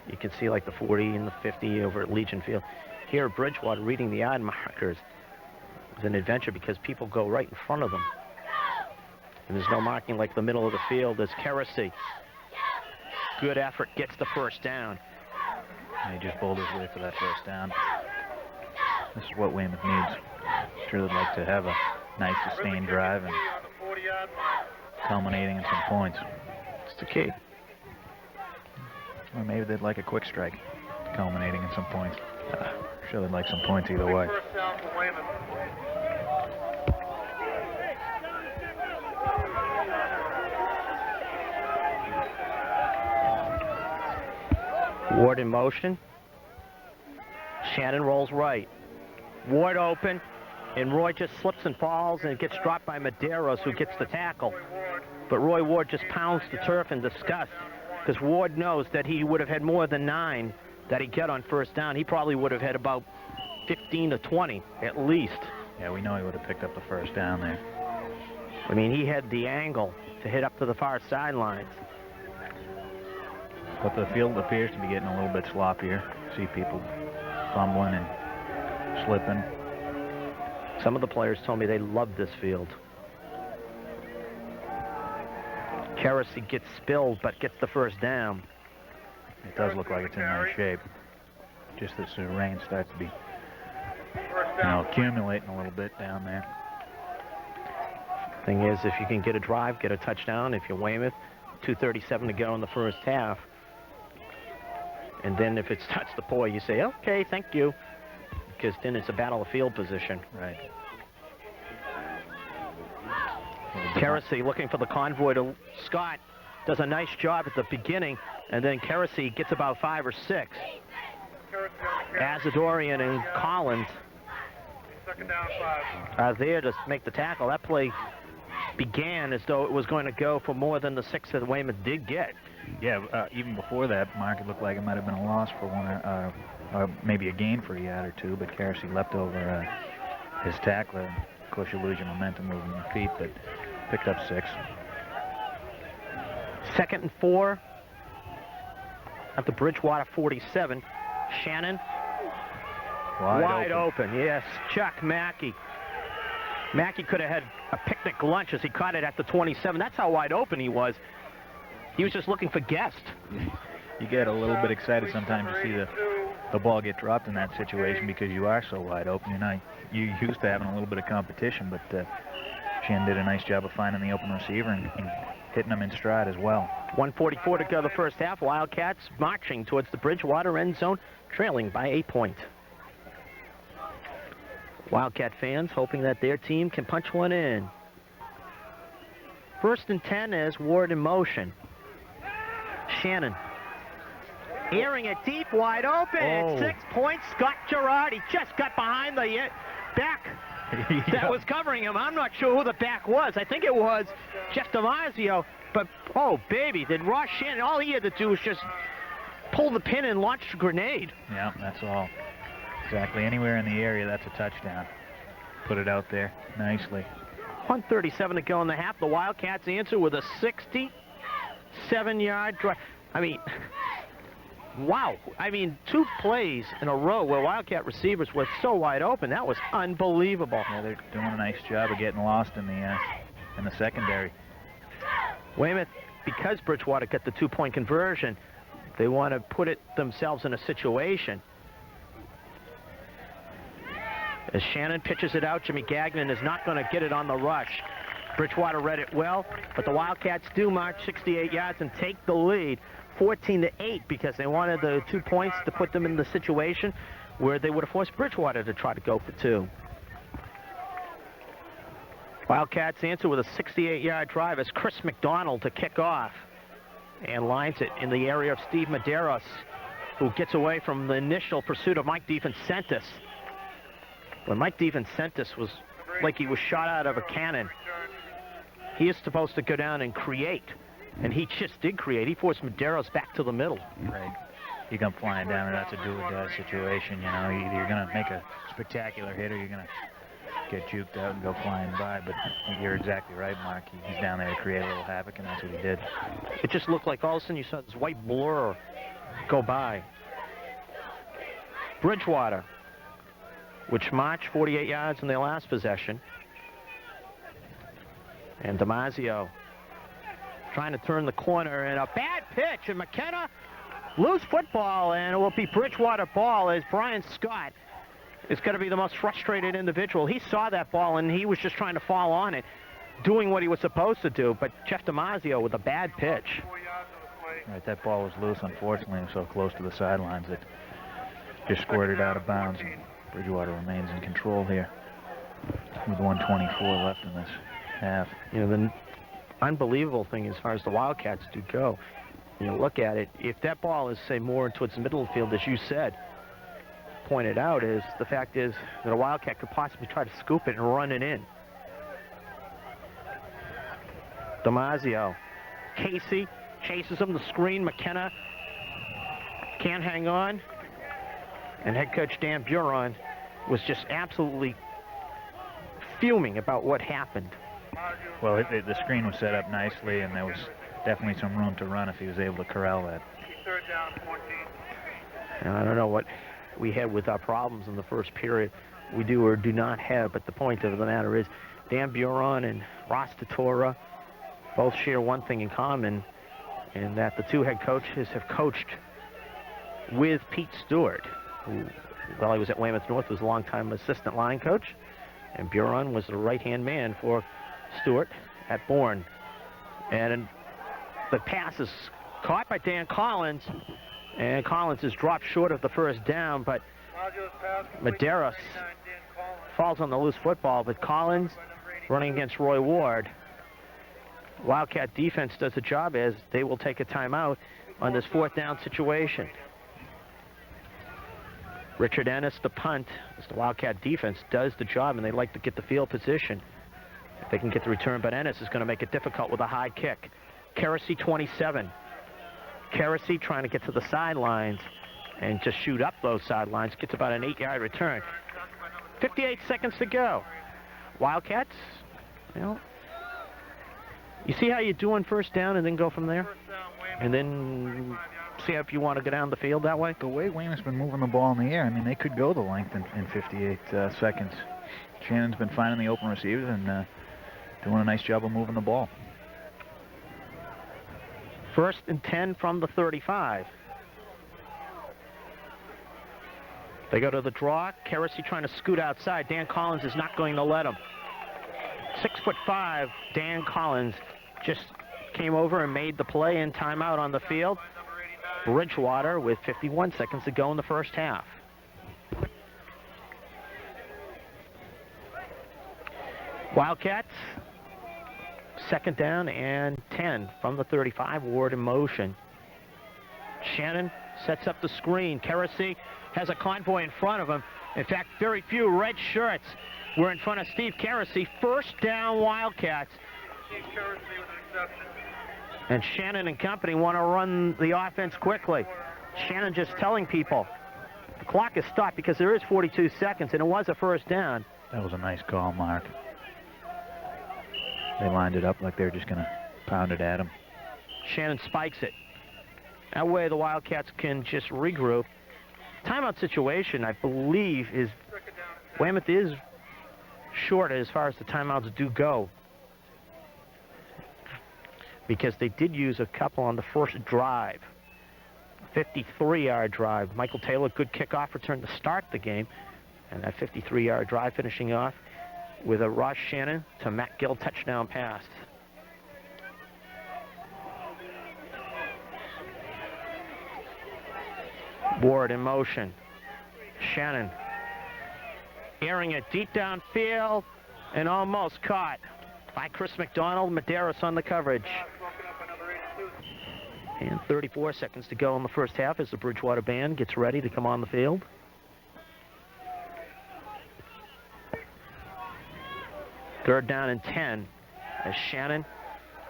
[SPEAKER 4] you can see like the 40 and the 50 over at Legion Field. Here at Bridgewater, reading the yard markers is an adventure because people go right in front of them. And there's no marking like the middle of the field. There's Kerosene. Good effort, gets the first down.
[SPEAKER 5] And he just bowled his way for that first down. This is what Weymouth needs. Sure would like to have a nice sustained drive and culminating in some points.
[SPEAKER 4] It's the key.
[SPEAKER 5] Or maybe they'd like a quick strike, culminating in some points. Sure they'd like some points either way.
[SPEAKER 3] First down for Weymouth.
[SPEAKER 4] Ward in motion. Shannon rolls right. Ward open, and Roy just slips and falls, and it gets dropped by Medeiros, who gets the tackle. But Roy Ward just pounds the turf in disgust, because Ward knows that he would have had more than 9 that he get on first down. He probably would have had about 15 to 20 at least.
[SPEAKER 5] Yeah, we know he would have picked up the first down there.
[SPEAKER 4] I mean, he had the angle to hit up to the far sidelines.
[SPEAKER 5] But the field appears to be getting a little bit sloppier. See people fumbling and slipping.
[SPEAKER 4] Some of the players told me they love this field. Kerosene gets spilled, but gets the first down.
[SPEAKER 5] It does look like it's in nice shape. Just as the rain starts to be, accumulating a little bit down there.
[SPEAKER 4] Thing is, if you can get a drive, get a touchdown, if you're Weymouth, 2:37 to go in the first half. And then if it's touched the pole, you say, okay, thank you. Because then it's a battle of field position.
[SPEAKER 5] Right.
[SPEAKER 4] Kerosene looking for the convoy to Scott. Does a nice job at the beginning, and then Kerosene gets about 5 or 6. Azadorian and Collins
[SPEAKER 3] Second down, 5.
[SPEAKER 4] are there to make the tackle. That play began as though it was going to go for more than the 6 that Weymouth did get.
[SPEAKER 5] Yeah, even before that, Mark, it looked like it might have been a loss for one, or maybe a gain for a yard or 2, but Kerosene leapt over his tackler. Of course, you lose your momentum moving your feet, but picked up 6.
[SPEAKER 4] 2nd and 4 at the Bridgewater 47. Shannon wide open. Yes, Chuck Mackey. Mackey could have had a picnic lunch as he caught it at the 27. That's how wide open he was. He was just looking for guests.
[SPEAKER 5] You get a little bit excited sometimes to see the ball get dropped in that situation because you are so wide open. You're used to having a little bit of competition, but Shan did a nice job of finding the open receiver and hitting him in stride as well.
[SPEAKER 4] 1:44 to go the first half. Wildcats marching towards the Bridgewater end zone, trailing by 8 points. Wildcat fans hoping that their team can punch one in. 1st and 10 as Ward in motion. Shannon airing it deep, wide open. It's 6 points. Scott Girardi just got behind the back that was covering him. I'm not sure who the back was. I think it was Jeff DeMazio. But, oh, baby, did Ross Shannon, all he had to do was just pull the pin and launch a grenade.
[SPEAKER 5] Yeah, that's all. Exactly. Anywhere in the area, that's a touchdown. Put it out there nicely.
[SPEAKER 4] 1:37 to go in the half. The Wildcats answer with a 67-yard drive. I mean, wow. I mean, 2 plays in a row where Wildcat receivers were so wide open. That was unbelievable.
[SPEAKER 5] Yeah, they're doing a nice job of getting lost in the secondary.
[SPEAKER 4] Weymouth, because Bridgewater got the 2-point conversion, they want to put themselves in a situation. As Shannon pitches it out, Jimmy Gagnon is not going to get it on the rush. Bridgewater read it well, but the Wildcats do march 68 yards and take the lead 14-8 because they wanted the 2 points to put them in the situation where they would have forced Bridgewater to try to go for 2. Wildcats answer with a 68-yard drive as Chris McDonald to kick off and lines it in the area of Steve Medeiros, who gets away from the initial pursuit of Mike DeVincentis. When Mike DeVincentis was like he was shot out of a cannon, he is supposed to go down and create, and he just did create. He forced Medeiros back to the middle.
[SPEAKER 5] Right. You come flying down, and that's a do-or-die situation. You know, either you're going to make a spectacular hit or you're going to get juked out and go flying by. But you're exactly right, Mark. He's down there to create a little havoc, and that's what he did.
[SPEAKER 4] It just looked like all of a sudden you saw this white blur go by. Bridgewater, which marched 48 yards in their last possession. And Damasio trying to turn the corner, and a bad pitch, and McKenna loose football, and it will be Bridgewater ball as Brian Scott is going to be the most frustrated individual. He saw that ball, and he was just trying to fall on it, doing what he was supposed to do, but Jeff Damasio with a bad pitch.
[SPEAKER 5] Right, that ball was loose, unfortunately, so close to the sidelines that just squirted out of bounds. And Bridgewater remains in control here with 1:24 left in this half.
[SPEAKER 4] You know, the unbelievable thing as far as the Wildcats do go, you look at it, if that ball is, say, more towards the middle of the field, as you said, pointed out, is the fact is that a Wildcat could possibly try to scoop it and run it in. Damasio. Casey chases him, the screen. McKenna can't hang on. And head coach Dan Buron was just absolutely fuming about what happened.
[SPEAKER 5] Well, the screen was set up nicely, and there was definitely some room to run if he was able to corral that.
[SPEAKER 3] Third down, 14.
[SPEAKER 4] Now, I don't know what we had with our problems in the first period. We do or do not have, but the point of the matter is Dan Buron and Ross Tatora both share one thing in common, and that the two head coaches have coached with Pete Stewart, who, while he was at Weymouth North, was a longtime assistant line coach, and Buron was the right-hand man for Stewart at Bourne. And the pass is caught by Dan Collins, and Collins is dropped short of the first down, but Medeiros falls on the loose football, but Collins running against Roy Ward. Wildcat defense does a job as they will take a timeout on this fourth down situation. Richard Ennis, the punt, as the Wildcat defense does the job, and they like to get the field position if they can get the return, but Ennis is going to make it difficult with a high kick. Keresy, 27. Keresy trying to get to the sidelines and just shoot up those sidelines, gets about an 8-yard return. 58 seconds to go. Wildcats, you know, you see how you do on first down and then go from there? And then see if you want to go down the field that way?
[SPEAKER 5] The way Weymouth's been moving the ball in the air, I mean, they could go the length in 58 seconds. Shannon's been finding the open receivers and doing a nice job of moving the ball.
[SPEAKER 4] First and 10 from the 35. They go to the draw. Keresy trying to scoot outside. Dan Collins is not going to let him. 6'5", Dan Collins just came over and made the play in timeout on the field. Bridgewater with 51 seconds to go in the first half. Wildcats, second down and 10 from the 35. Ward in motion. Shannon sets up the screen. Keresy has a convoy in front of him. In fact, very few red shirts were in front of Steve Keresy. First down, Wildcats.
[SPEAKER 3] Steve Keresy with an interception.
[SPEAKER 4] And Shannon and company want to run the offense quickly. Shannon just telling people the clock is stopped because there is 42 seconds, and it was a first down.
[SPEAKER 5] That was a nice call, Mark. They lined it up like they were just going to pound it at him.
[SPEAKER 4] Shannon spikes it. That way the Wildcats can just regroup. Timeout situation, I believe, is Weymouth is short as far as the timeouts do go, because they did use a couple on the first drive. 53-yard drive. Michael Taylor, good kickoff return to start the game, and that 53-yard drive finishing off with a Ross Shannon to Matt Gill touchdown pass. Ward in motion. Shannon airing it deep downfield and almost caught by Chris McDonald. Medeiros on the coverage. And 34 seconds to go in the first half as the Bridgewater band gets ready to come on the field. Third down and 10 as Shannon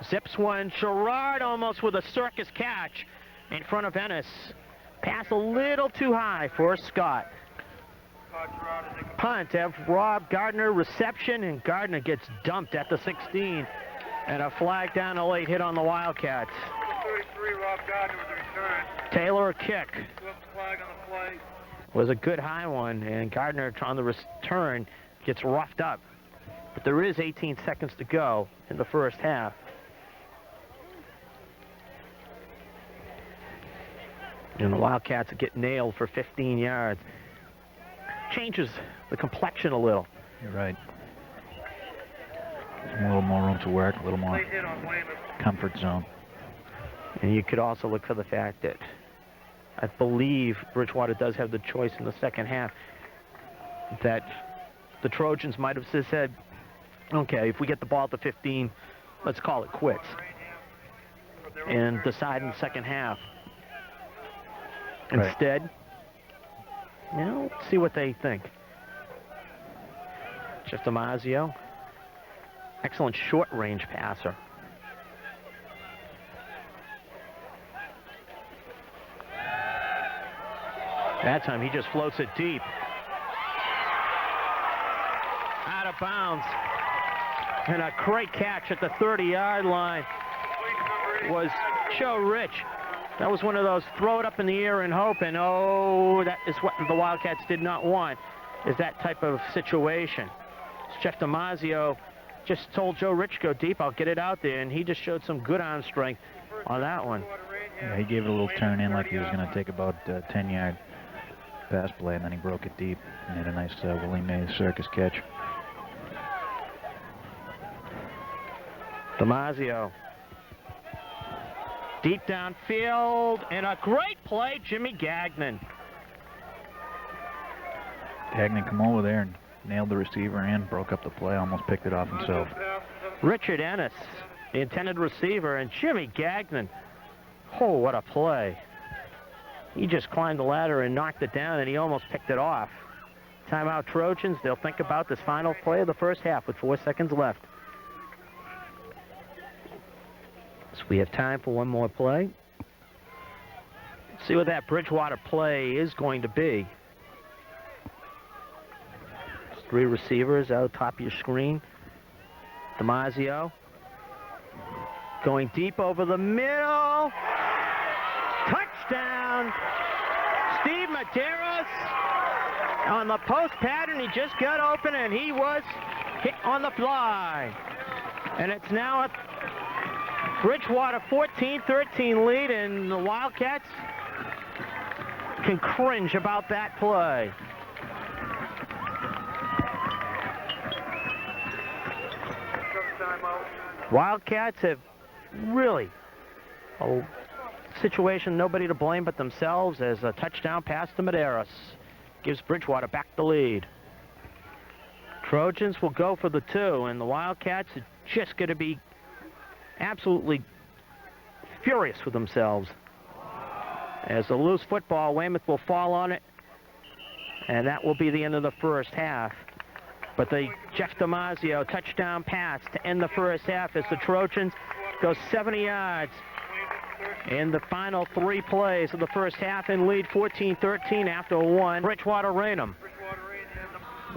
[SPEAKER 4] zips one. Gerard almost with a circus catch in front of Ennis. Pass a little too high for Scott. Punt of Rob Gardner, reception, and Gardner gets dumped at the 16. And a flag down, a late hit on the Wildcats.
[SPEAKER 3] 33, Rob Gardner with the return.
[SPEAKER 4] Taylor kick.
[SPEAKER 3] Flag on the play.
[SPEAKER 4] Was a good high one, and Gardner on the return gets roughed up. But there is 18 seconds to go in the first half. And the Wildcats get nailed for 15 yards. Changes the complexion a little.
[SPEAKER 5] You're right. There's a little more room to work, a little more
[SPEAKER 3] Late hit on Weymouth.
[SPEAKER 5] comfort zone.
[SPEAKER 4] And you could also look for the fact that I believe Bridgewater does have the choice in the second half, that the Trojans might have said, okay, if we get the ball to 15, let's call it quits, and decide in the second half.
[SPEAKER 5] Right.
[SPEAKER 4] Instead, you know, let's see what they think. Jeff DiMaggio, excellent short-range passer. That time he just floats it deep. Out of bounds. And a great catch at the 30-yard line was Joe Rich. That was one of those throw it up in the air and hope, and oh, that is what the Wildcats did not want, is that type of situation. Jeff DiMaggio just told Joe Rich, go deep, I'll get it out there, and he just showed some good arm strength on that one.
[SPEAKER 5] Yeah, he gave it a little turn in like he was going to take about a 10-yard pass play, and then he broke it deep and had a nice Willie Mays circus catch.
[SPEAKER 4] DiMaggio. Deep downfield, and a great play, Jimmy Gagnon.
[SPEAKER 5] Gagnon come over there and nailed the receiver and broke up the play, almost picked it off himself.
[SPEAKER 4] Richard Ennis, the intended receiver, and Jimmy Gagnon. Oh, what a play. He just climbed the ladder and knocked it down, and he almost picked it off. Timeout Trojans. They'll think about this final play of the first half with 4 seconds left. So we have time for one more play. Let's see what that Bridgewater play is going to be. 3 receivers out top of your screen. DiMaggio going deep over the middle. Touchdown! Steve Medeiros on the post pattern. He just got open and he was hit on the fly. And it's now a Bridgewater 14-13 lead, and the Wildcats can cringe about that play. Wildcats have really a situation, nobody to blame but themselves, as a touchdown pass to Medeiros gives Bridgewater back the lead. Trojans will go for the 2, and the Wildcats are just going to be absolutely furious with themselves. As a loose football, Weymouth will fall on it, and that will be the end of the first half. But the Jeff DiMaggio touchdown pass to end the first half as the Trojans go 70 yards in the final 3 plays of the first half and lead 14-13 after 1. Bridgewater Raynham.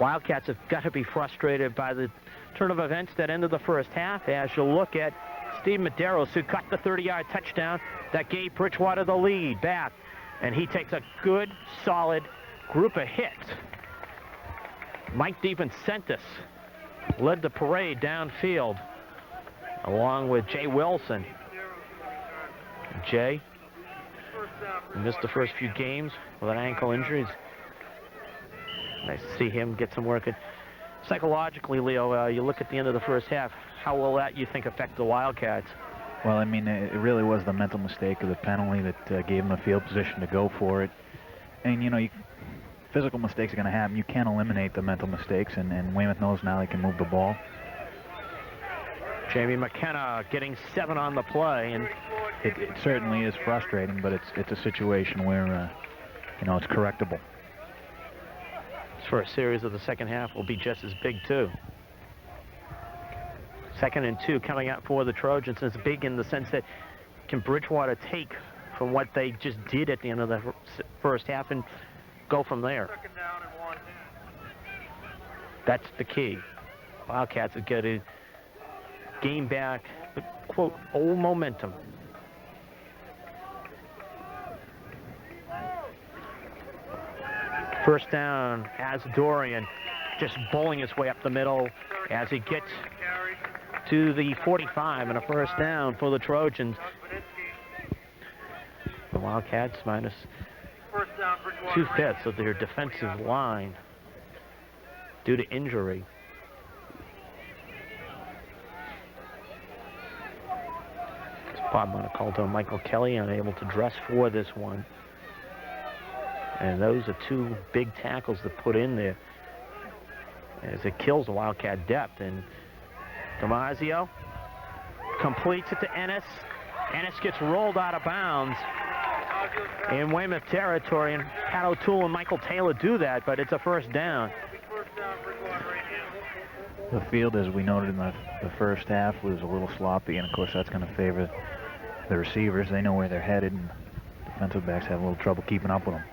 [SPEAKER 4] Wildcats have got to be frustrated by the turn of events that ended the first half, as you look at Steve Medeiros, who got the 30-yard touchdown that gave Bridgewater the lead back. And he takes a good, solid group of hits. Mike DeVincentis led the parade downfield, along with Jay Wilson. Jay missed the first few games with an ankle injury. Nice to see him get some work. Psychologically, Leo, you look at the end of the first half, how will that, you think, affect the Wildcats?
[SPEAKER 5] Well, I mean, it really was the mental mistake of the penalty that gave them the field position to go for it. And, you know, physical mistakes are going to happen. You can't eliminate the mental mistakes, and Weymouth knows now they can move the ball.
[SPEAKER 4] Jamie McKenna getting 7 on the play, and
[SPEAKER 5] it certainly is frustrating, but it's a situation where, you know, it's correctable.
[SPEAKER 4] First series of the second half will be just as big, too. 2nd and 2 coming out for the Trojans. It's big in the sense that can Bridgewater take from what they just did at the end of the first half and go from there? That's the key. Wildcats have got to gain back the, quote, old momentum. First down, as Dorian just bowling his way up the middle as he gets to the 45, and a first down for the Trojans. The Wildcats minus 2/5 of their defensive line due to injury. Bob Monacolto and Michael Kelly unable to dress for this one. And those are 2 big tackles to put in there as it kills the Wildcat depth. And Damasio completes it to Ennis. Ennis gets rolled out of bounds in Weymouth territory, and Pat O'Toole and Michael Taylor do that, but it's a first down.
[SPEAKER 5] The field, as we noted in the first half, was a little sloppy, and of course that's going to favor the receivers. They know where they're headed, and defensive backs have a little trouble keeping up with them.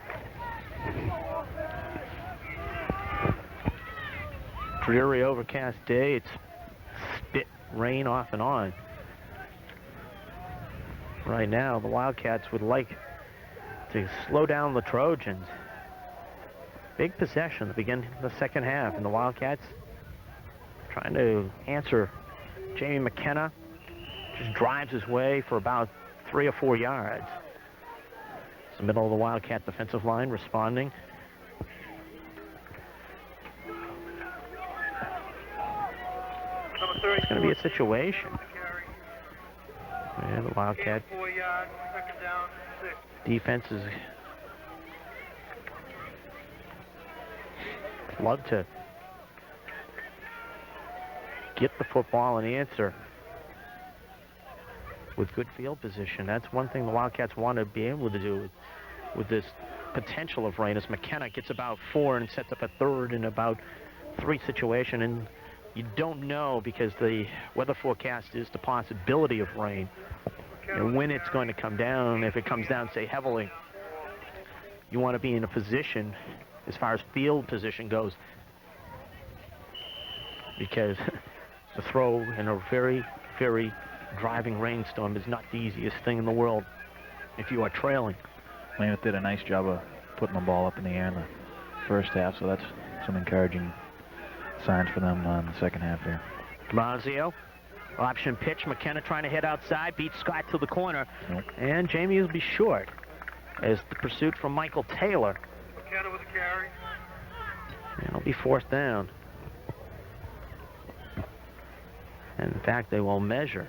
[SPEAKER 4] Dreary overcast day. It's spit rain off and on. Right now, the Wildcats would like to slow down the Trojans. Big possession to begin the second half, and the Wildcats trying to answer. Jamie McKenna just drives his way for about 3 or 4 yards. It's the middle of the Wildcat defensive line responding. It's going to be a situation. And the Wildcat defense is love to get the football and answer with good field position. That's one thing the Wildcats want to be able to do with this potential of rain. As McKenna gets about 4 and sets up a 3rd and about 3 situation, and you don't know because the weather forecast is the possibility of rain and when it's going to come down. If it comes down, say, heavily, you want to be in a position as far as field position goes, because the throw in a very, very driving rainstorm is not the easiest thing in the world if you are trailing.
[SPEAKER 5] Weymouth did a nice job of putting the ball up in the air in the first half, so that's some encouraging signs for them in the second half here.
[SPEAKER 4] Damasio, option pitch. McKenna trying to hit outside, beats Scott to the corner.
[SPEAKER 5] Nope.
[SPEAKER 4] And Jamie will be short as the pursuit from Michael Taylor.
[SPEAKER 3] McKenna with a carry.
[SPEAKER 4] And it'll be 4th down. And in fact, they will measure.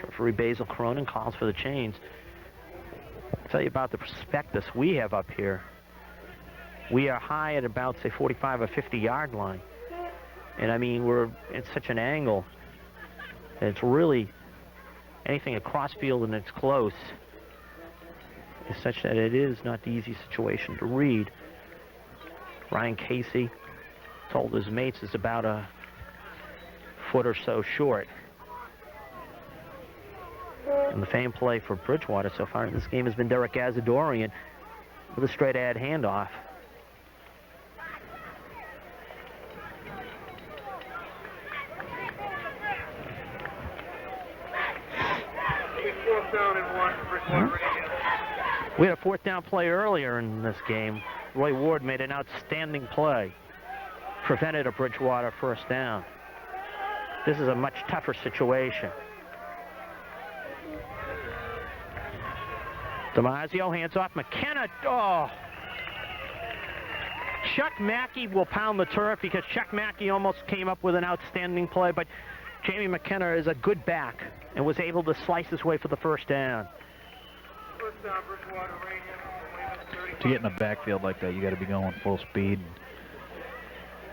[SPEAKER 4] Referee Basil Cronin calls for the chains. I'll tell you about the prospectus we have up here. We are high at about, say, 45 or 50 yard line. And I mean, we're at such an angle that it's really anything across field and it's close is such that it is not the easy situation to read. Ryan Casey told his mates it's about a foot or so short. And the fan play for Bridgewater so far in this game has been Derek Azadorian with a straight ahead handoff.
[SPEAKER 3] Fourth down and 1, Bridgewater Radiant.
[SPEAKER 4] We had a fourth down play earlier in this game. Roy Ward made an outstanding play. Prevented a Bridgewater first down. This is a much tougher situation. DiMaggio hands off McKenna. Oh! Chuck Mackey will pound the turf because Chuck Mackey almost came up with an outstanding play, but Jamie McKenna is a good back and was able to slice his way for the first down.
[SPEAKER 3] First down, Bridgewater Radiant. Weymouth,
[SPEAKER 5] To get in a backfield like that, you got to be going full speed.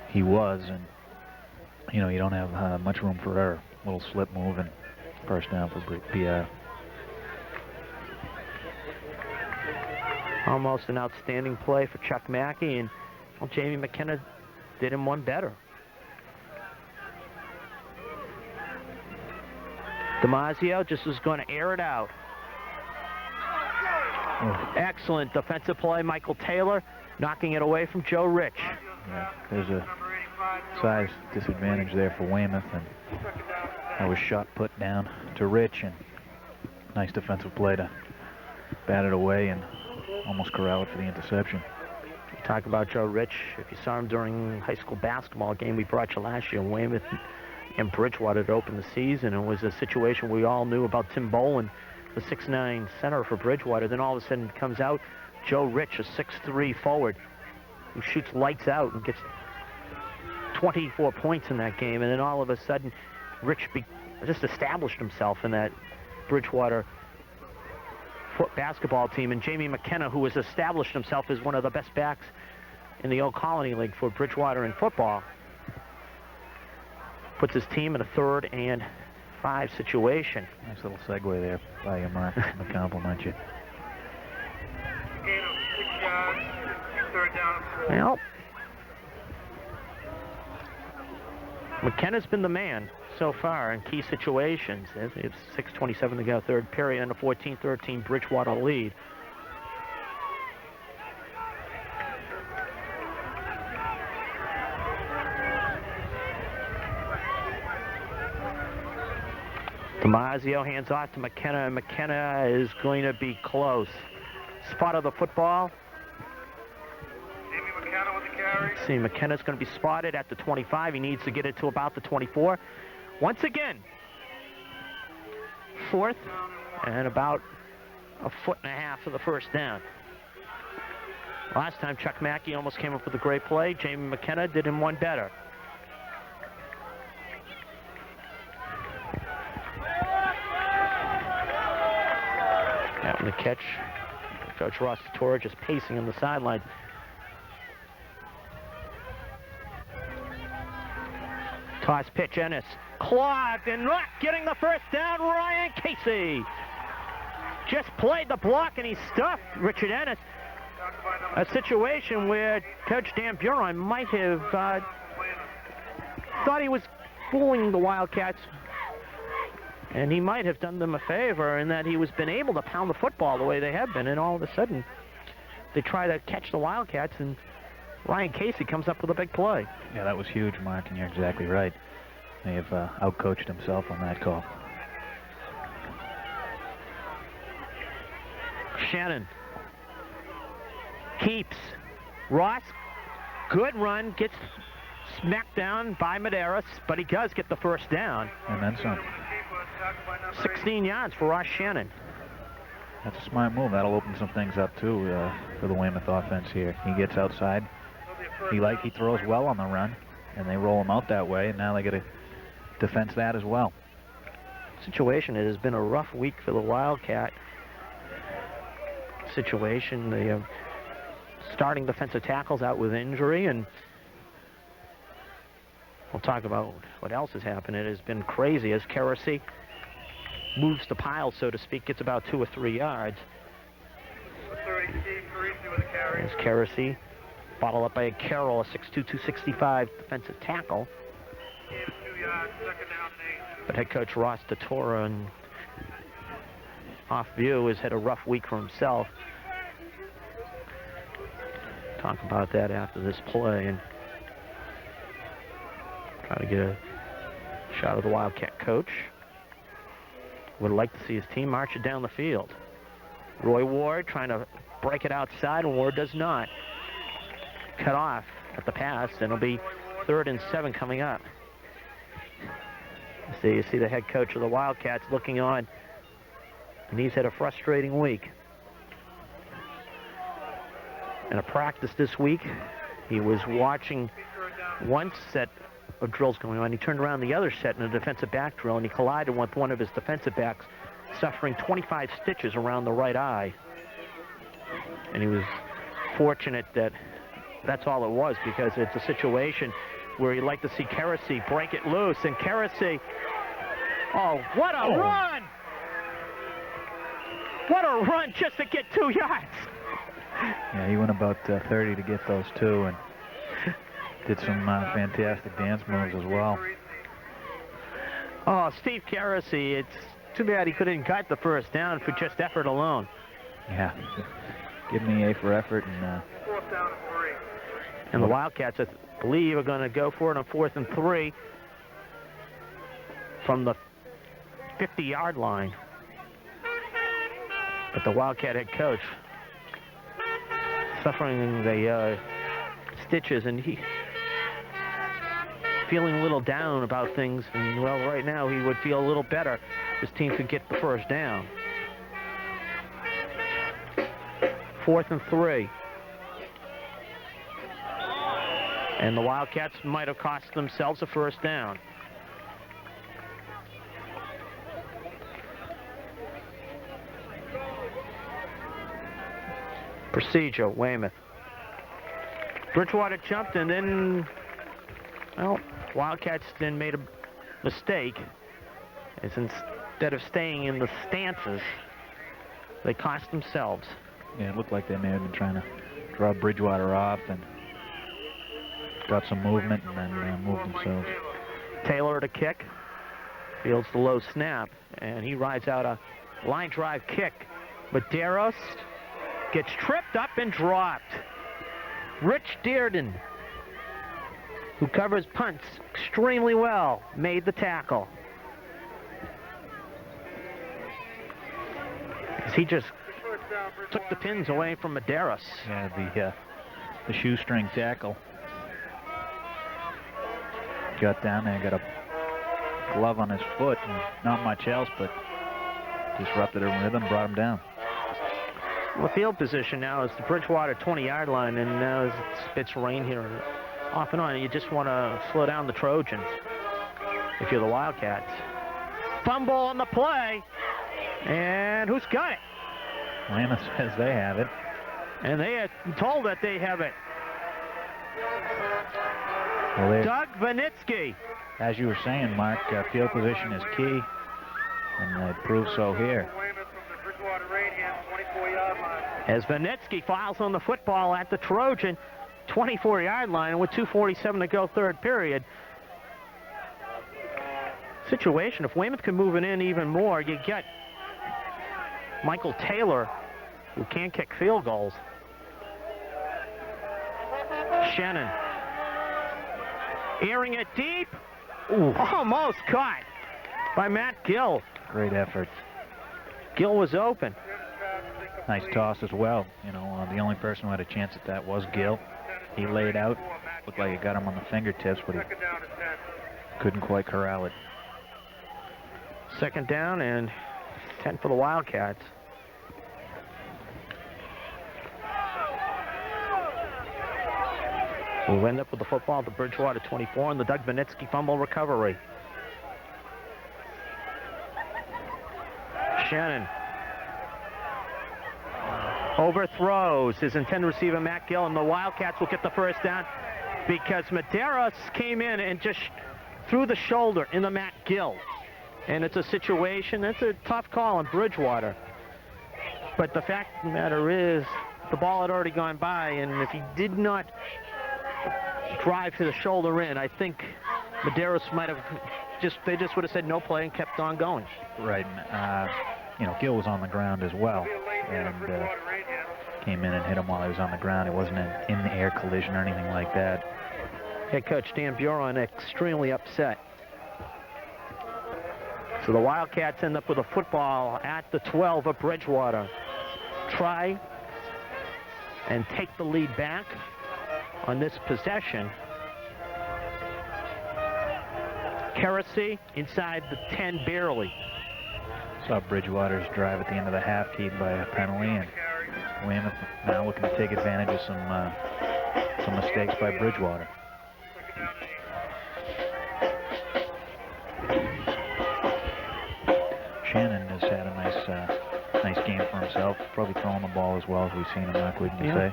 [SPEAKER 5] He was, and you know, you don't have much room for error. Little slip move and first down for PR.
[SPEAKER 4] Almost an outstanding play for Chuck Mackey, and well, Jamie McKenna did him one better. DiMaggio just was going to air it out.
[SPEAKER 5] Oh.
[SPEAKER 4] Excellent defensive play. Michael Taylor knocking it away from Joe Rich.
[SPEAKER 5] Yeah, there's a size disadvantage there for Weymouth, and that was shot put down to Rich, and nice defensive play to bat it away and almost corral it for the interception.
[SPEAKER 4] Talk about Joe Rich. If you saw him during high school basketball game we brought you last year, Weymouth and Bridgewater to open the season, it was a situation we all knew about. Tim Boland, the 6'9" center for Bridgewater. Then all of a sudden comes out Joe Rich, a 6'3" forward, who shoots lights out and gets 24 points in that game. And then all of a sudden, Rich just established himself in that Bridgewater basketball team. And Jamie McKenna, who has established himself as one of the best backs in the Old Colony League for Bridgewater in football, puts his team in a 3rd and 5 situation.
[SPEAKER 5] Nice little segue there by you, Mark, to compliment you.
[SPEAKER 3] Gain of 6 yards. Third down and 4.
[SPEAKER 4] Well, McKenna's been the man so far in key situations. It's 6:27 to go, third period, and a 14-13 Bridgewater lead. DiMaggio hands off to McKenna, and McKenna is going to be close. Spot of the football.
[SPEAKER 3] Jamie McKenna with the carry.
[SPEAKER 4] See, McKenna's going to be spotted at the 25. He needs to get it to about the 24. Once again, 4th and about a 1.5 feet for the first down. Last time Chuck Mackey almost came up with a great play. Jamie McKenna did him one better. Having the catch. Coach Ross Torre just pacing on the sidelines. Toss pitch, Ennis. Clogged and not getting the first down, Ryan Casey. Just played the block and he stuffed Richard Ennis. A situation where Coach Dan Buron might have thought he was fooling the Wildcats. And he might have done them a favor in that he was been able to pound the football the way they have been. And all of a sudden, they try to catch the Wildcats, and Ryan Casey comes up with a big play.
[SPEAKER 5] Yeah, that was huge, Mark, and you're exactly right. May have outcoached himself on that call.
[SPEAKER 4] Shannon keeps. Ross, good run, gets smacked down by Medeiros, but he does get the first down.
[SPEAKER 5] And then some.
[SPEAKER 4] 16 yards for Ross Shannon.
[SPEAKER 5] That's a smart move. That'll open some things up, too, for the Weymouth offense here. He gets outside. He throws well on the run, and they roll him out that way, and now they got to defense that as well.
[SPEAKER 4] Situation, it has been a rough week for the Wildcat situation. The starting defensive tackles out with injury, and we'll talk about what else has happened. It has been crazy as Kerosy moves the pile, so to speak, gets about 2 or 3 yards. There's Kerosy, bottled up by Carroll, a 6'2", 265 defensive tackle. But head coach Ross Torre, and off view, has had a rough week for himself. Talk about that after this play and try to get a shot of the Wildcat coach. would like to see his team march it down the field. Roy Ward trying to break it outside, and Ward does not. Cut off at the pass, and it'll be 3rd and 7 coming up. So you see the head coach of the Wildcats looking on, and he's had a frustrating week. In a practice this week, he was watching one set of drills going on. He turned around the other set in a defensive back drill, and he collided with one of his defensive backs, suffering 25 stitches around the right eye. And he was fortunate that that's all it was, because it's a situation where you'd like to see Kerosy break it loose, and Kerosy, oh, what a run! What a run just to get 2 yards!
[SPEAKER 5] Yeah, he went about 30 to get those 2, and did some fantastic dance moves as well.
[SPEAKER 4] Oh, Steve Kerosy, it's too bad he couldn't cut the first down for just effort alone.
[SPEAKER 5] Yeah, give me A for effort. And
[SPEAKER 3] 4th down and 3.
[SPEAKER 4] And the Wildcats, I believe, are going to go for it on 4th and 3 from the 50-yard line. But the Wildcat head coach suffering the stitches, and he feeling a little down about things. And, well, right now he would feel a little better. His team could get the first down. 4th and 3. And the Wildcats might have cost themselves a first down. Procedure, Weymouth. Bridgewater jumped, and then, well, Wildcats then made a mistake. As instead of staying in the stances, they cost themselves.
[SPEAKER 5] yeah, it looked like they may have been trying to draw Bridgewater off and got some movement and then moved themselves.
[SPEAKER 4] Taylor to kick. Fields the low snap, and he rides out a line drive kick. Medeiros gets tripped up and dropped. Rich Dearden, who covers punts extremely well, made the tackle. As he just took the pins away from Medeiros.
[SPEAKER 5] Yeah, the shoestring tackle. Got down there, got a glove on his foot, and not much else, but disrupted a rhythm, brought him down.
[SPEAKER 4] Well, field position now is the Bridgewater 20-yard line, and now as it spits rain here off and on, you just want to slow down the Trojans if you're the Wildcats. Fumble on the play, and who's got it?
[SPEAKER 5] Weymouth says they have it.
[SPEAKER 4] And they are told that they have it.
[SPEAKER 5] Well,
[SPEAKER 4] Doug Vanitsky.
[SPEAKER 5] as you were saying, Mark, field position is key, and it proves so here.
[SPEAKER 3] Weymouth from the Bridgewater Radiant, 24-yard line.
[SPEAKER 4] As Vanitsky files on the football at the Trojan 24-yard line with 2:47 to go, third period. Situation, if Weymouth can move it in even more, you get Michael Taylor, who can't kick field goals. Shannon airing it deep. Ooh, almost caught by Matt Gill.
[SPEAKER 5] Great effort.
[SPEAKER 4] Gill was open.
[SPEAKER 5] Nice toss as well. You know, the only person who had a chance at that was Gill. He laid out. Looked like it got him on the fingertips, but he
[SPEAKER 3] Second down and 10.
[SPEAKER 5] couldn't quite corral it.
[SPEAKER 4] Second down and 10 for the Wildcats. We'll end up with the football at the Bridgewater 24 and the Doug Vanitsky fumble recovery. Shannon overthrows his intended receiver, Matt Gill, and the Wildcats will get the first down because Medeiros came in and just threw the shoulder into Matt Gill. And it's a situation, that's a tough call in Bridgewater. But the fact of the matter is, the ball had already gone by, and if he did not drive to the shoulder in, I think Medeiros might have they just would have said no play and kept on going.
[SPEAKER 5] Right. You know, Gill was on the ground as well, and came in and hit him while he was on the ground. It wasn't an in-the-air collision or anything like that.
[SPEAKER 4] Head coach Dan Buron extremely upset. So the Wildcats end up with a football at the 12 of Bridgewater. Try and take the lead back on this possession. Keresy inside the 10 barely.
[SPEAKER 5] Saw Bridgewater's drive at the end of the half keyed by a penalty, and Weymouth now looking to take advantage of some mistakes by Bridgewater. Shannon has had a nice game for himself. Probably throwing the ball as well as we've seen him last week, you say?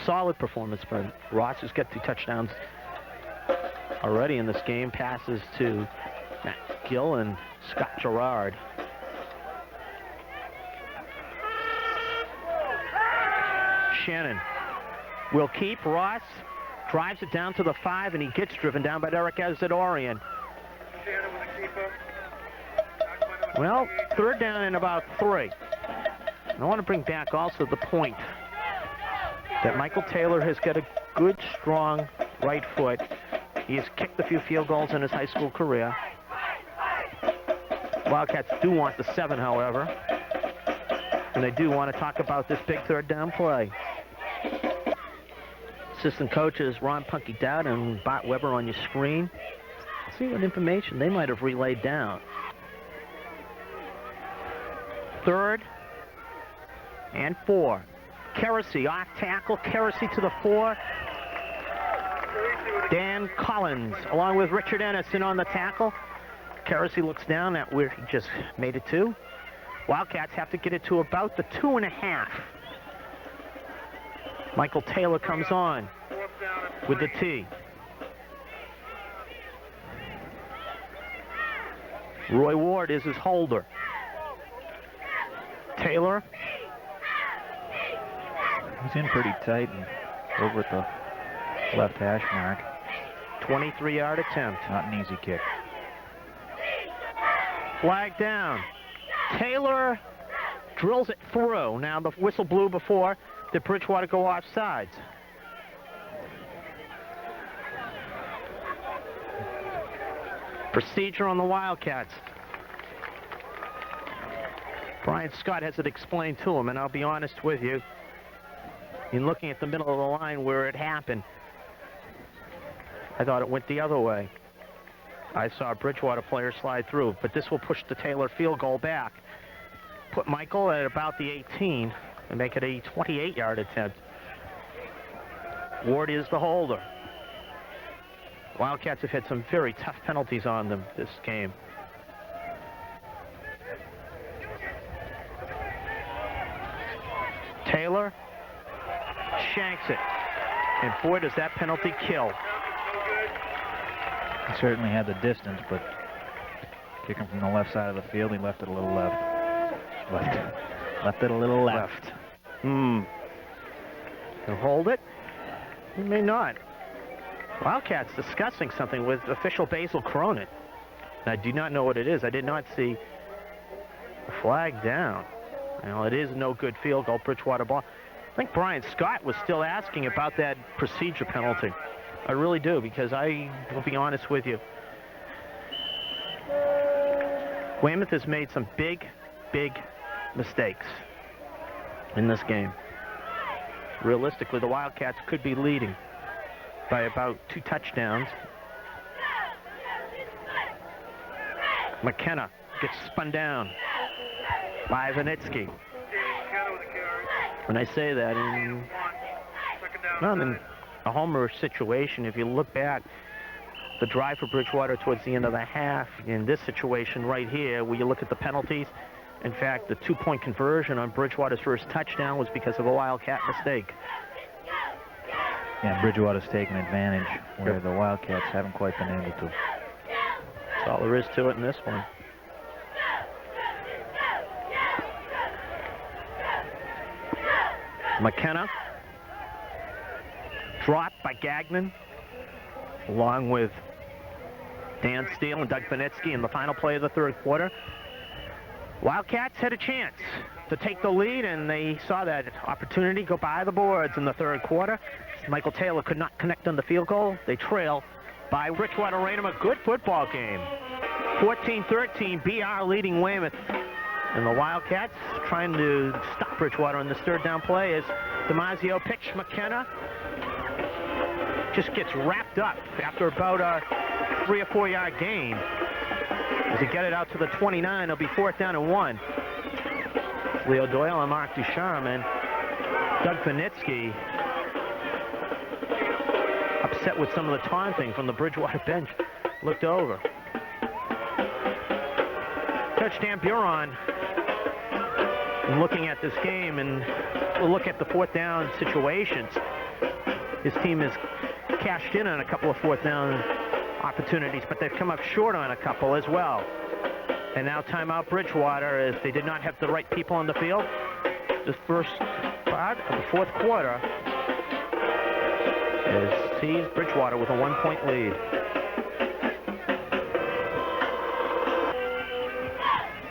[SPEAKER 4] Solid performance by Ross, who's got 2 touchdowns already in this game. Passes to Matt Gill and Scott Gerard. Shannon will keep. Ross drives it down to the 5, and he gets driven down by Derek Azadorian. Well, 3rd down and about 3. I want to bring back also the point that Michael Taylor has got a good, strong right foot. He has kicked a few field goals in his high school career. Wildcats do want the 7, however. And they do want to talk about this big 3rd down play. Assistant coaches Ron Punky Dowd and Bart Weber on your screen. Let's see what information they might have relayed down. 3rd and 4. Keresy off tackle. Keresy to the 4. Dan Collins along with Richard Ennison on the tackle. Keresy looks down at where he just made it to. Wildcats have to get it to about the 2.5. Michael Taylor comes on with the T. Roy Ward is his holder. Taylor.
[SPEAKER 5] He's in pretty tight and over at the left hash mark.
[SPEAKER 4] 23-yard attempt.
[SPEAKER 5] Not an easy kick.
[SPEAKER 4] Flag down. Taylor drills it through. Now the whistle blew before the Bridgewater go off sides. Procedure on the Wildcats. Brian Scott has it explained to him, and I'll be honest with you. In looking at the middle of the line where it happened, I thought it went the other way. I saw a Bridgewater player slide through, but this will push the Taylor field goal back. Put Michael at about the 18 and make it a 28-yard attempt. Ward is the holder. Wildcats have had some very tough penalties on them this game. Taylor shanks it. And boy, does that penalty kill.
[SPEAKER 5] He certainly had the distance, but kicking from the left side of the field, he left it a little left. Left it a little left.
[SPEAKER 4] He'll hold it. He may not. Wildcats discussing something with official Basil Cronin. I do not know what it is. I did not see a flag down. Well, it is no good field goal, Bridgewater ball. I think Brian Scott was still asking about that procedure penalty. I really do, because I will be honest with you. Weymouth has made some big mistakes in this game. Realistically, the Wildcats could be leading by about 2 touchdowns. McKenna gets spun down by Vanitsky. When I say that, in a homer situation, if you look back, the drive for Bridgewater towards the end of the half, in this situation right here, where you look at the penalties, in fact, the 2-point conversion on Bridgewater's first touchdown was because of a Wildcat mistake.
[SPEAKER 5] Yeah, Bridgewater's taken advantage where the Wildcats haven't quite been able to.
[SPEAKER 4] That's all there is to it in this one. McKenna. Dropped by Gagnon, along with Dan Steele and Doug Vanitsky in the final play of the 3rd quarter. Wildcats had a chance to take the lead, and they saw that opportunity go by the boards in the 3rd quarter. Michael Taylor could not connect on the field goal. They trail by Bridgewater Raynham. A good football game. 14-13, BR leading Weymouth. And the Wildcats trying to stop Bridgewater on this third down play as DiMarzio pitch. McKenna just gets wrapped up after about a 3 or 4 yard gain. As he get it out to the 29, it'll be 4th down and 1. Leo Doyle and Mark Ducharme and Doug Vinitsky upset with some of the taunting from the Bridgewater bench. Looked over. Coach Dan Buron looking at this game, and we'll look at the 4th down situations. His team has cashed in on a couple of 4th down opportunities, but they've come up short on a couple as well. And now timeout Bridgewater, as they did not have the right people on the field. The first part of the 4th quarter sees Bridgewater with a 1-point lead.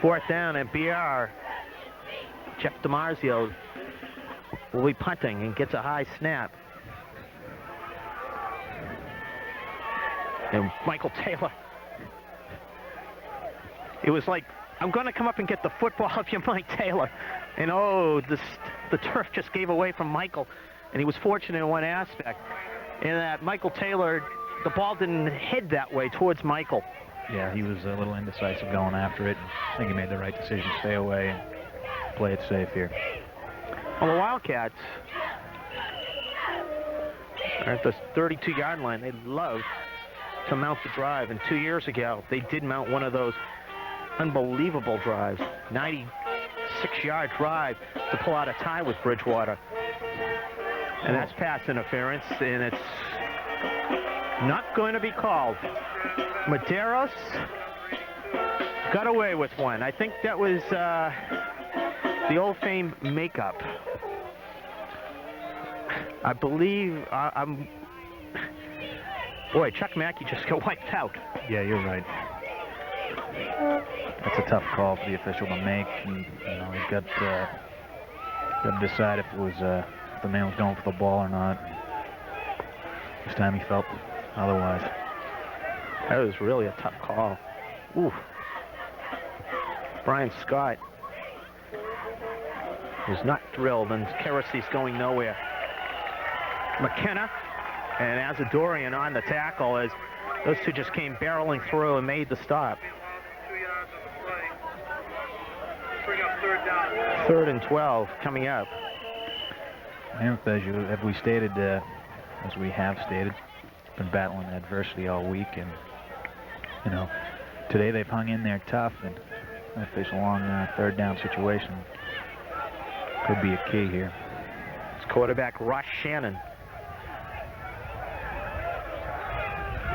[SPEAKER 4] 4th down and BR. Jeff DiMarzio will be punting and gets a high snap. And Michael Taylor. It was like, I'm going to come up and get the football of you, Mike Taylor. And oh, the turf just gave away from Michael. And he was fortunate in one aspect, in that Michael Taylor, the ball didn't head that way towards Michael.
[SPEAKER 5] Yeah, he was a little indecisive going after it. I think he made the right decision to stay away and play it safe here.
[SPEAKER 4] Well, the Wildcats are at the 32-yard line. They love to mount the drive. And 2 years ago, they did mount one of those unbelievable drives. 96-yard drive to pull out a tie with Bridgewater. And that's pass interference, and it's not going to be called. Medeiros got away with one. I think that was the Old Fame makeup. I believe boy, Chuck Mackey just got wiped out.
[SPEAKER 5] Yeah, you're right. That's a tough call for the official to make. And, you know, he's got to decide if it was if the man was going for the ball or not. This time he felt otherwise.
[SPEAKER 4] That was really a tough call. Ooh. Brian Scott was not thrilled, and Keracy's going nowhere. McKenna and Azadorian on the tackle as those two just came barreling through and made the stop.
[SPEAKER 3] 2 yards on the play. Bring up 3rd down.
[SPEAKER 4] 3rd and 12 coming up.
[SPEAKER 5] And as we stated, as we have stated, been battling adversity all week, and you know, today they've hung in there tough, and if there's a long 3rd down situation, could be a key here.
[SPEAKER 4] It's quarterback Ross Shannon.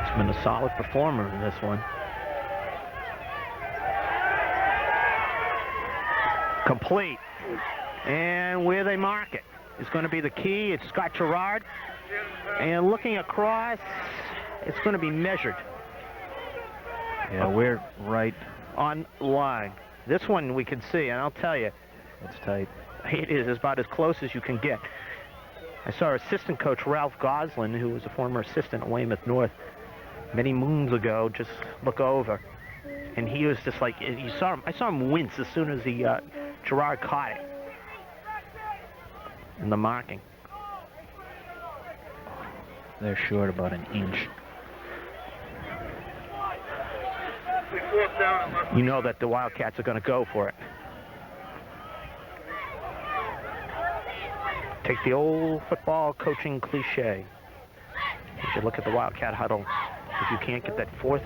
[SPEAKER 4] He's been a solid performer in this one. Complete. And where they mark it is going to be the key. It's Scott Gerard. And looking across, it's going to be measured.
[SPEAKER 5] Yeah, we're right
[SPEAKER 4] on line. This one we can see, and I'll tell you,
[SPEAKER 5] it's tight.
[SPEAKER 4] It is about as close as you can get. I saw assistant coach Ralph Goslin, who was a former assistant at Weymouth North many moons ago, just look over. And he was just like, I saw him wince as soon as Gerard caught it in the marking.
[SPEAKER 5] They're short about an inch.
[SPEAKER 4] You know that the Wildcats are going to go for it. Take the old football coaching cliche. You should look at the Wildcat huddle. If you can't get that 4th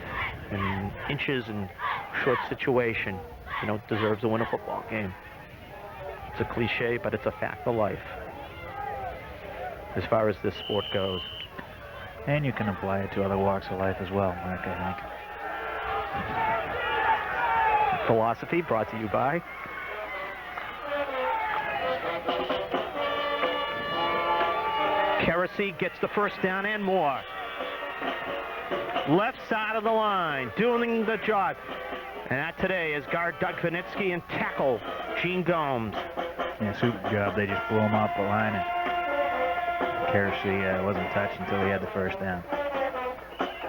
[SPEAKER 4] and inches and short situation, you don't deserve to win a football game. It's a cliche, but it's a fact of life as far as this sport goes.
[SPEAKER 5] And you can apply it to other walks of life as well, Mark, I think.
[SPEAKER 4] Philosophy brought to you by Keracy gets the 1st down and more. Left side of the line, doing the job. And that today is guard Doug Vinitsky and tackle Gene Gomes.
[SPEAKER 5] Yeah, super job. They just blew him off the line, and Keracy wasn't touched until he had the 1st down.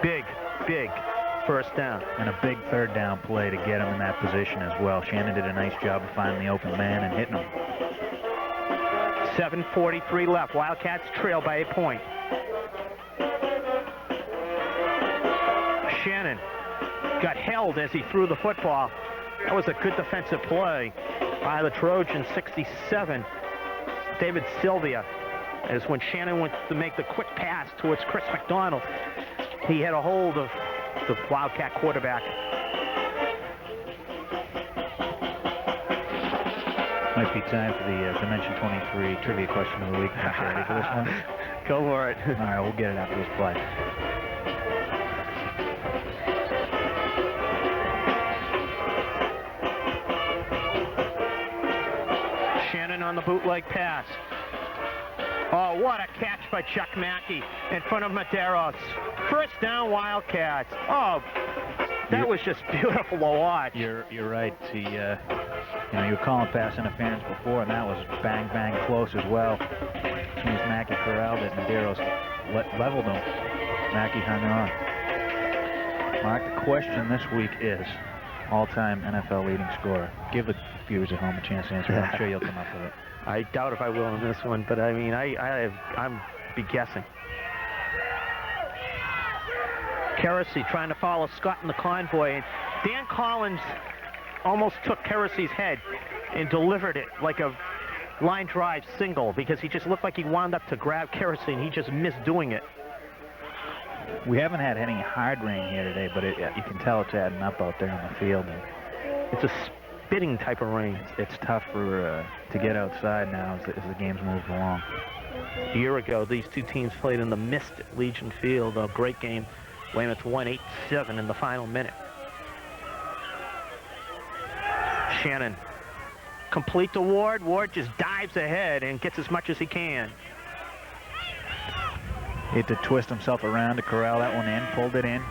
[SPEAKER 4] Big first down.
[SPEAKER 5] And a big third down play to get him in that position as well. Shannon did a nice job of finding the open man and hitting him.
[SPEAKER 4] 7:43 left. Wildcats trail by a point. Shannon got held as he threw the football. That was a good defensive play by the Trojans. 67. David Sylvia, as when Shannon went to make the quick pass towards Chris McDonald, he had a hold of the Wildcat quarterback.
[SPEAKER 5] Might be time for the Dimension 23 trivia question of the week. Are you ready for this one?
[SPEAKER 4] Go for it.
[SPEAKER 5] All right, we'll get it after this play.
[SPEAKER 4] Shannon on the bootleg pass. Oh, what a catch by Chuck Mackey in front of Medeiros. First down, Wildcats. Oh, that was just beautiful to watch.
[SPEAKER 5] You're right. He, you know, you were calling pass interference before, and that was bang, bang close as well. As soon as Mackey corralled it, Medeiros leveled him. Mackey hung on. Mark, the question this week is all-time NFL leading scorer. Give the viewers at home a chance to answer. I'm sure you'll come up with it.
[SPEAKER 4] I doubt if I will in this one, but I mean, I'm be guessing. Keresy trying to follow Scott in the convoy, and Dan Collins almost took Keresy's head and delivered it like a line drive single, because he just looked like he wound up to grab Keresy, and he just missed doing it.
[SPEAKER 5] We haven't had any hard rain here today, but you can tell it's adding up out there on the field. And
[SPEAKER 4] it's a spitting type of rain.
[SPEAKER 5] It's tough for to get outside now as the game's moved along.
[SPEAKER 4] A year ago, these two teams played in the mist at Legion Field. A great game. Weymouth won 8-7 in the final minute. Shannon complete to Ward. Ward just dives ahead and gets as much as he can.
[SPEAKER 5] He had to twist himself around to corral that one in, pulled it in,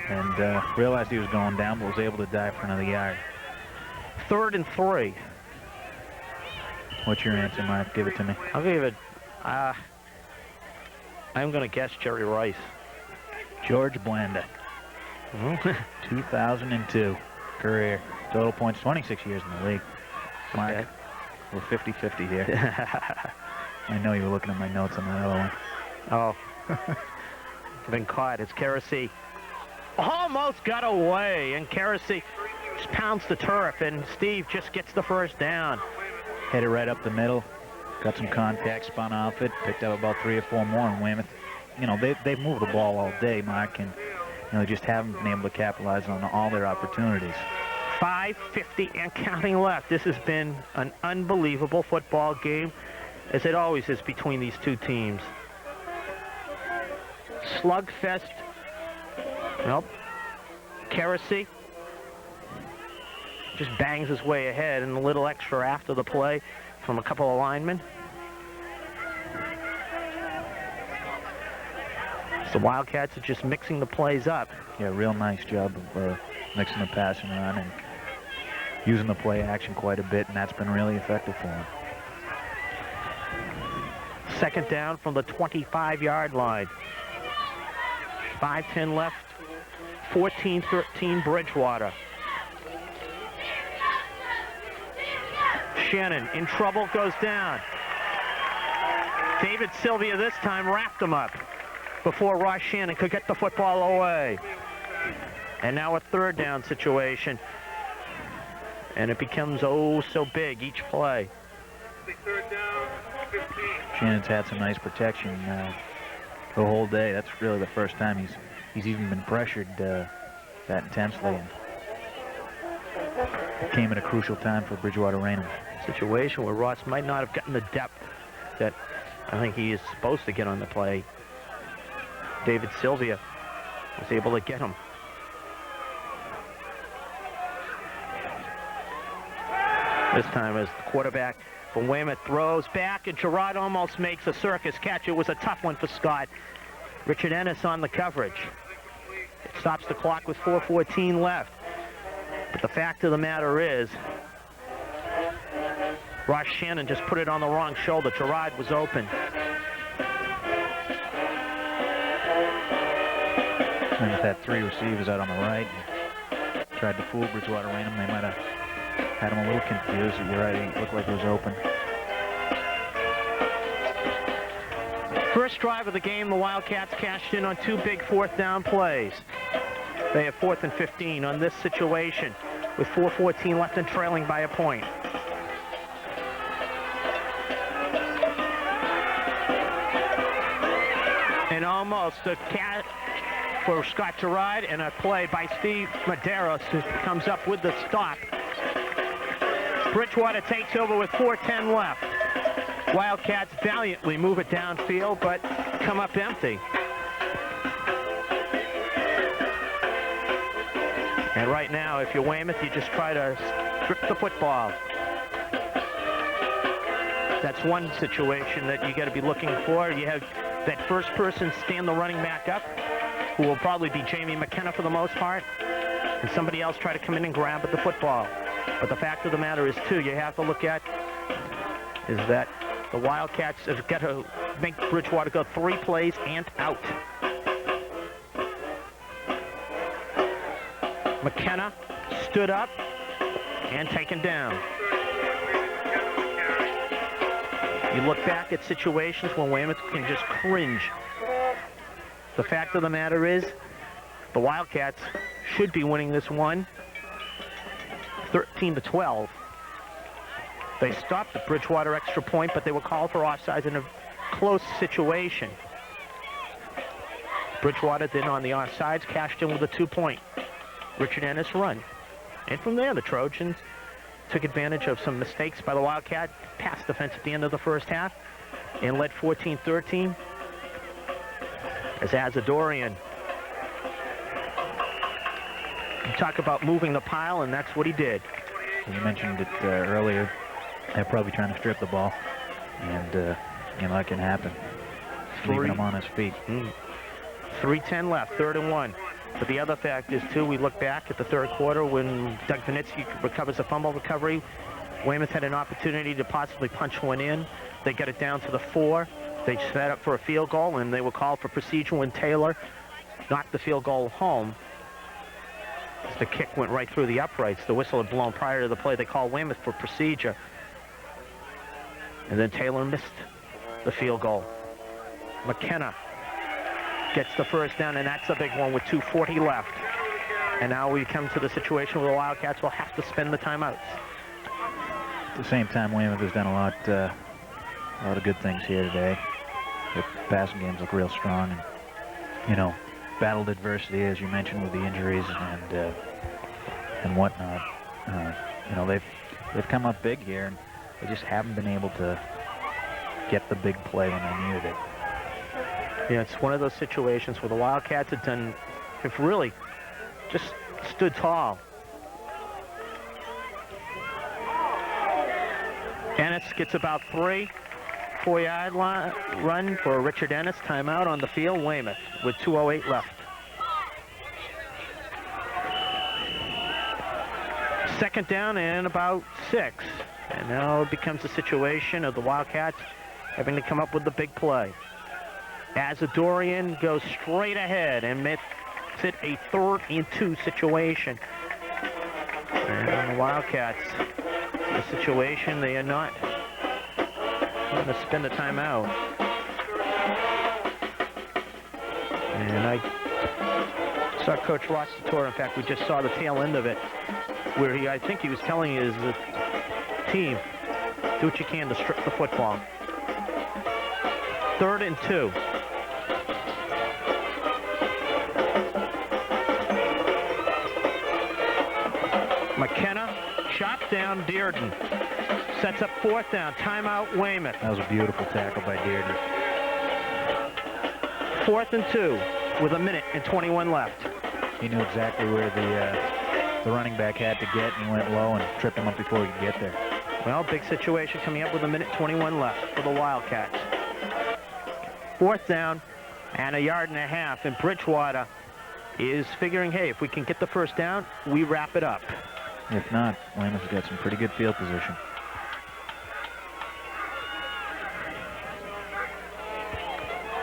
[SPEAKER 5] and realized he was going down, but was able to dive for another yard.
[SPEAKER 4] 3rd and 3.
[SPEAKER 5] What's your answer, Mark? Give it to me.
[SPEAKER 4] I'll give it, I'm going to guess Jerry Rice.
[SPEAKER 5] George Blanda. 2002 career. Total points, 26 years in the league. Mark,
[SPEAKER 4] Okay.
[SPEAKER 5] we're 50-50 here. I know you were looking at my notes on that other one.
[SPEAKER 4] Oh. Been caught. It's Keresy. Almost got away, and Keresy just pounds the turf, and Steve just gets the first down.
[SPEAKER 5] Headed right up the middle. Got some contact, spun off it, picked up about 3 or 4 more in Weymouth. You know, they've moved the ball all day, Mark, and you know, just haven't been able to capitalize on all their opportunities.
[SPEAKER 4] 5:50 and counting left. This has been an unbelievable football game, as it always is between these two teams. Slugfest. Nope. Keresy just bangs his way ahead, and a little extra after the play from a couple of linemen. The Wildcats are just mixing the plays up.
[SPEAKER 5] Yeah, real nice job of mixing the passing around and using the play action quite a bit, and that's been really effective for them.
[SPEAKER 4] 2nd down from the 25-yard line. 5:10 left. 14-13 Bridgewater. Shannon in trouble, goes down. David Sylvia this time wrapped him up before Ross Shannon could get the football away. And now a 3rd down situation. And it becomes oh so big each play.
[SPEAKER 3] 3rd down, 15.
[SPEAKER 5] Shannon's had some nice protection the whole day. That's really the first time he's even been pressured that intensely. And it came at a crucial time for Bridgewater Raynham.
[SPEAKER 4] Situation where Ross might not have gotten the depth that I think he is supposed to get on the play. David Sylvia was able to get him. This time as the quarterback from Weymouth throws back, and Gerard almost makes a circus catch. It was a tough one for Scott. Richard Ennis on the coverage. It stops the clock with 4:14 left. But the fact of the matter is, Ross Shannon just put it on the wrong shoulder. Gerard was open.
[SPEAKER 5] Weymouth had 3 receivers out on the right. Tried to fool Bridgewater, ran him. They might have had him a little confused. You're right, he looked like he was open.
[SPEAKER 4] First drive of the game, the Wildcats cashed in on 2 big 4th down plays. They have 4th and 15 on this situation with 4:14 left and trailing by a point. And almost a cat for Scott Gerard, and a play by Steve Medeiros, who comes up with the stop. Bridgewater takes over with 4:10 left. Wildcats valiantly move it downfield, but come up empty. And right now, if you're Weymouth, you just try to strip the football. That's one situation that you got to be looking for. You have that first person stand the running back up, who will probably be Jamie McKenna for the most part, and somebody else try to come in and grab at the football. But the fact of the matter is, too, you have to look at is that the Wildcats have got to make Bridgewater go 3 plays and out. McKenna stood up and taken down. You look back at situations when Weymouth can just cringe. The fact of the matter is, the Wildcats should be winning this one 13-12. They stopped the Bridgewater extra point, but they were called for offsides in a close situation. Bridgewater then on the offsides cashed in with a 2-point Richard Ennis run. And from there, the Trojans took advantage of some mistakes by the Wildcat pass defense at the end of the first half and led 14-13 as Azadorian. You talk about moving the pile, and that's what he did.
[SPEAKER 5] You mentioned it earlier. They're probably trying to strip the ball, and you know, that can happen. Leaving him on his feet.
[SPEAKER 4] 3:10 left, 3rd and 1. But the other fact is, too, we look back at the 3rd quarter when Doug Vinitsky recovers a fumble recovery. Weymouth had an opportunity to possibly punch one in. They got it down to the 4. They set up for a field goal, and they were called for procedure when Taylor knocked the field goal home. As the kick went right through the uprights. The whistle had blown prior to the play. They called Weymouth for procedure. And then Taylor missed the field goal. McKenna gets the first down, and that's a big one with 2:40 left. And now we come to the situation where the Wildcats will have to spend the timeouts.
[SPEAKER 5] At the same time, Weymouth has done a lot of good things here today. Their passing games look real strong, and you know, battled adversity as you mentioned with the injuries and whatnot. You know, they've come up big here, and they just haven't been able to get the big play when they needed it.
[SPEAKER 4] Yeah, it's one of those situations where the Wildcats have really just stood tall. Ennis gets about 3, 4-yard line run for Richard Ennis. Timeout on the field, Weymouth, with 2:08 left. Second down and about 6. And now it becomes a situation of the Wildcats having to come up with the big play. Azadorian goes straight ahead and makes it a 3rd and 2 situation. And the Wildcats, the situation, they are not going to spend the timeout. And I saw Coach Ross Sator. In fact, we just saw the tail end of it, where I think he was telling his team, do what you can to strip the football. 3rd and 2. McKenna chops down Dearden. Sets up 4th down. Timeout, Weymouth.
[SPEAKER 5] That was a beautiful tackle by Dearden.
[SPEAKER 4] 4th and 2 with 1:21 left.
[SPEAKER 5] He knew exactly where the running back had to get, and he went low and tripped him up before he could get there.
[SPEAKER 4] Well, big situation coming up with 1:21 left for the Wildcats. 4th down and 1.5 yards, and Bridgewater is figuring, hey, if we can get the first down, we wrap it up.
[SPEAKER 5] If not, Weymouth's got some pretty good field position.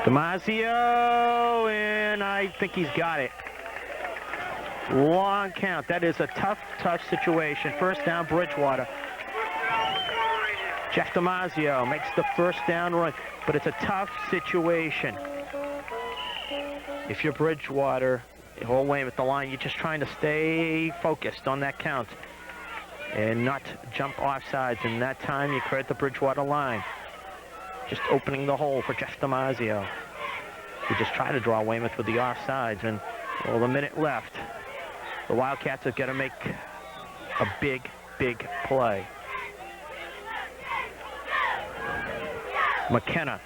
[SPEAKER 4] Damasio, and I I think he's got it. Long count. That is a tough, tough situation. First down, Bridgewater. Jeff DiMaggio makes the first down run, but it's a tough situation. If you're Bridgewater, whole way with the line, you're just trying to stay focused on that count and not jump off sides. And that time, you credit the Bridgewater line. Just opening the hole for Jeff DiMaggio. You just try to draw Weymouth with the offsides, and well, a minute left. The Wildcats have got to make a big, big play. McKenna.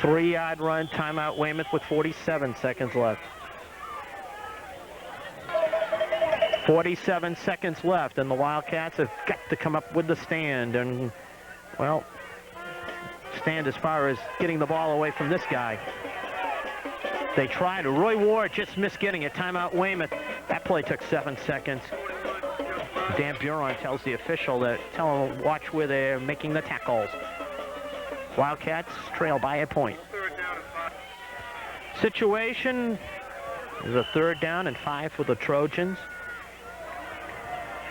[SPEAKER 4] 3-yard run, timeout Weymouth with 47 seconds left. 47 seconds left, and the Wildcats have got to come up with the stand, and, well, stand as far as getting the ball away from this guy. They tried. Roy Ward just missed getting it. Timeout Weymouth. That play took 7 seconds. Dan Buron tells the official that, tell him watch where they're making the tackles. Wildcats trail by a point. Situation is a 3rd down and 5 for the Trojans.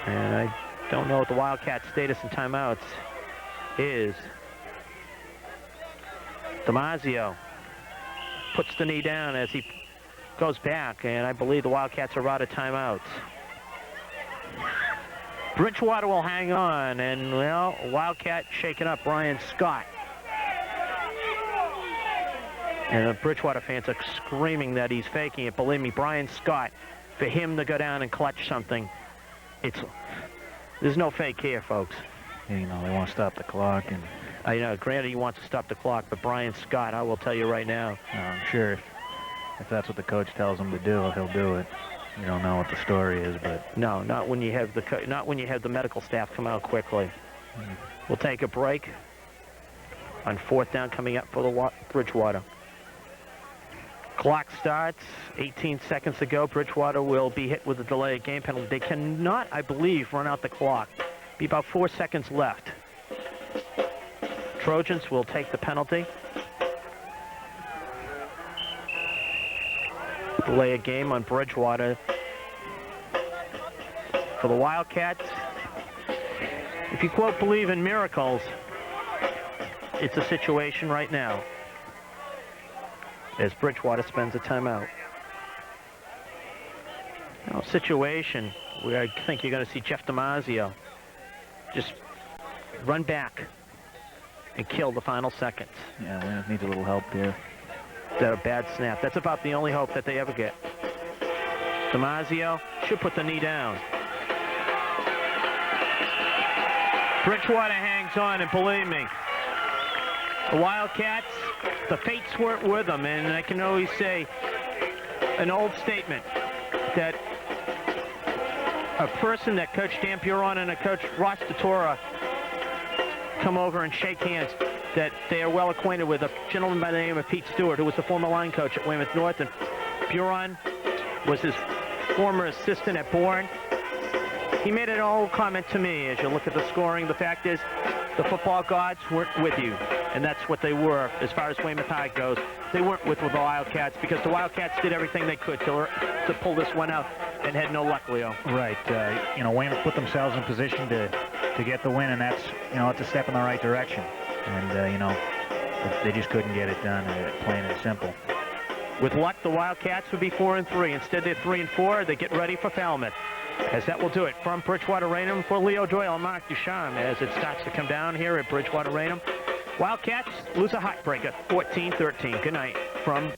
[SPEAKER 4] And I don't know what the Wildcats' status in timeouts is. DiMaggio puts the knee down as he goes back, and I believe the Wildcats are out of timeouts. Bridgewater will hang on, and, well, Wildcat shaking up Brian Scott. And the Bridgewater fans are screaming that he's faking it. Believe me, Brian Scott, for him to go down and clutch something, there's no fake here, folks.
[SPEAKER 5] Yeah, you know, they want to stop the clock. And
[SPEAKER 4] I know, granted he wants to stop the clock, but Brian Scott, I will tell you right now.
[SPEAKER 5] I'm sure if that's what the coach tells him to do, he'll do it. You don't know what the story is, but
[SPEAKER 4] no, not when you have the medical staff come out quickly. We'll take a break on 4th down coming up for the Bridgewater. Clock starts 18 seconds to go. Bridgewater will be hit with a delay game penalty. They cannot, I believe, run out the clock. Be about 4 seconds left. Trojans will take the penalty. Delay a game on Bridgewater. For the Wildcats, if you quote believe in miracles, it's a situation right now as Bridgewater spends a timeout. Now, a situation where I think you're going to see Jeff DiMaggio just run back and kill the final seconds.
[SPEAKER 5] yeah, Weymouth needs a little help here.
[SPEAKER 4] That a bad snap. That's about the only hope that they ever get. DiMaggio should put the knee down. Bridgewater hangs on, and believe me, the Wildcats, the fates weren't with them, and I can always say an old statement that a person that Coach Dan Buron and a Coach Ross DeTora come over and shake hands, that they are well acquainted with a gentleman by the name of Pete Stewart, who was the former line coach at Weymouth North, and Buron was his former assistant at Bourne. He made an old comment to me as you look at the scoring. The fact is, the football gods weren't with you, and that's what they were as far as Weymouth High goes. They weren't with the Wildcats because the Wildcats did everything they could to pull this one out and had no luck, Leo.
[SPEAKER 5] Right. You know, Weymouth put themselves in position to get the win, and that's, you know, it's a step in the right direction. And, you know, they just couldn't get it done, plain and simple.
[SPEAKER 4] With luck, the Wildcats would be 4-3. Instead, they're 3-4. They get ready for Falmouth. As that will do it from Bridgewater Raynham for Leo Doyle and Mark Ducharme as it starts to come down here at Bridgewater Raynham. Wildcats lose a heartbreaker, 14-13. Good night from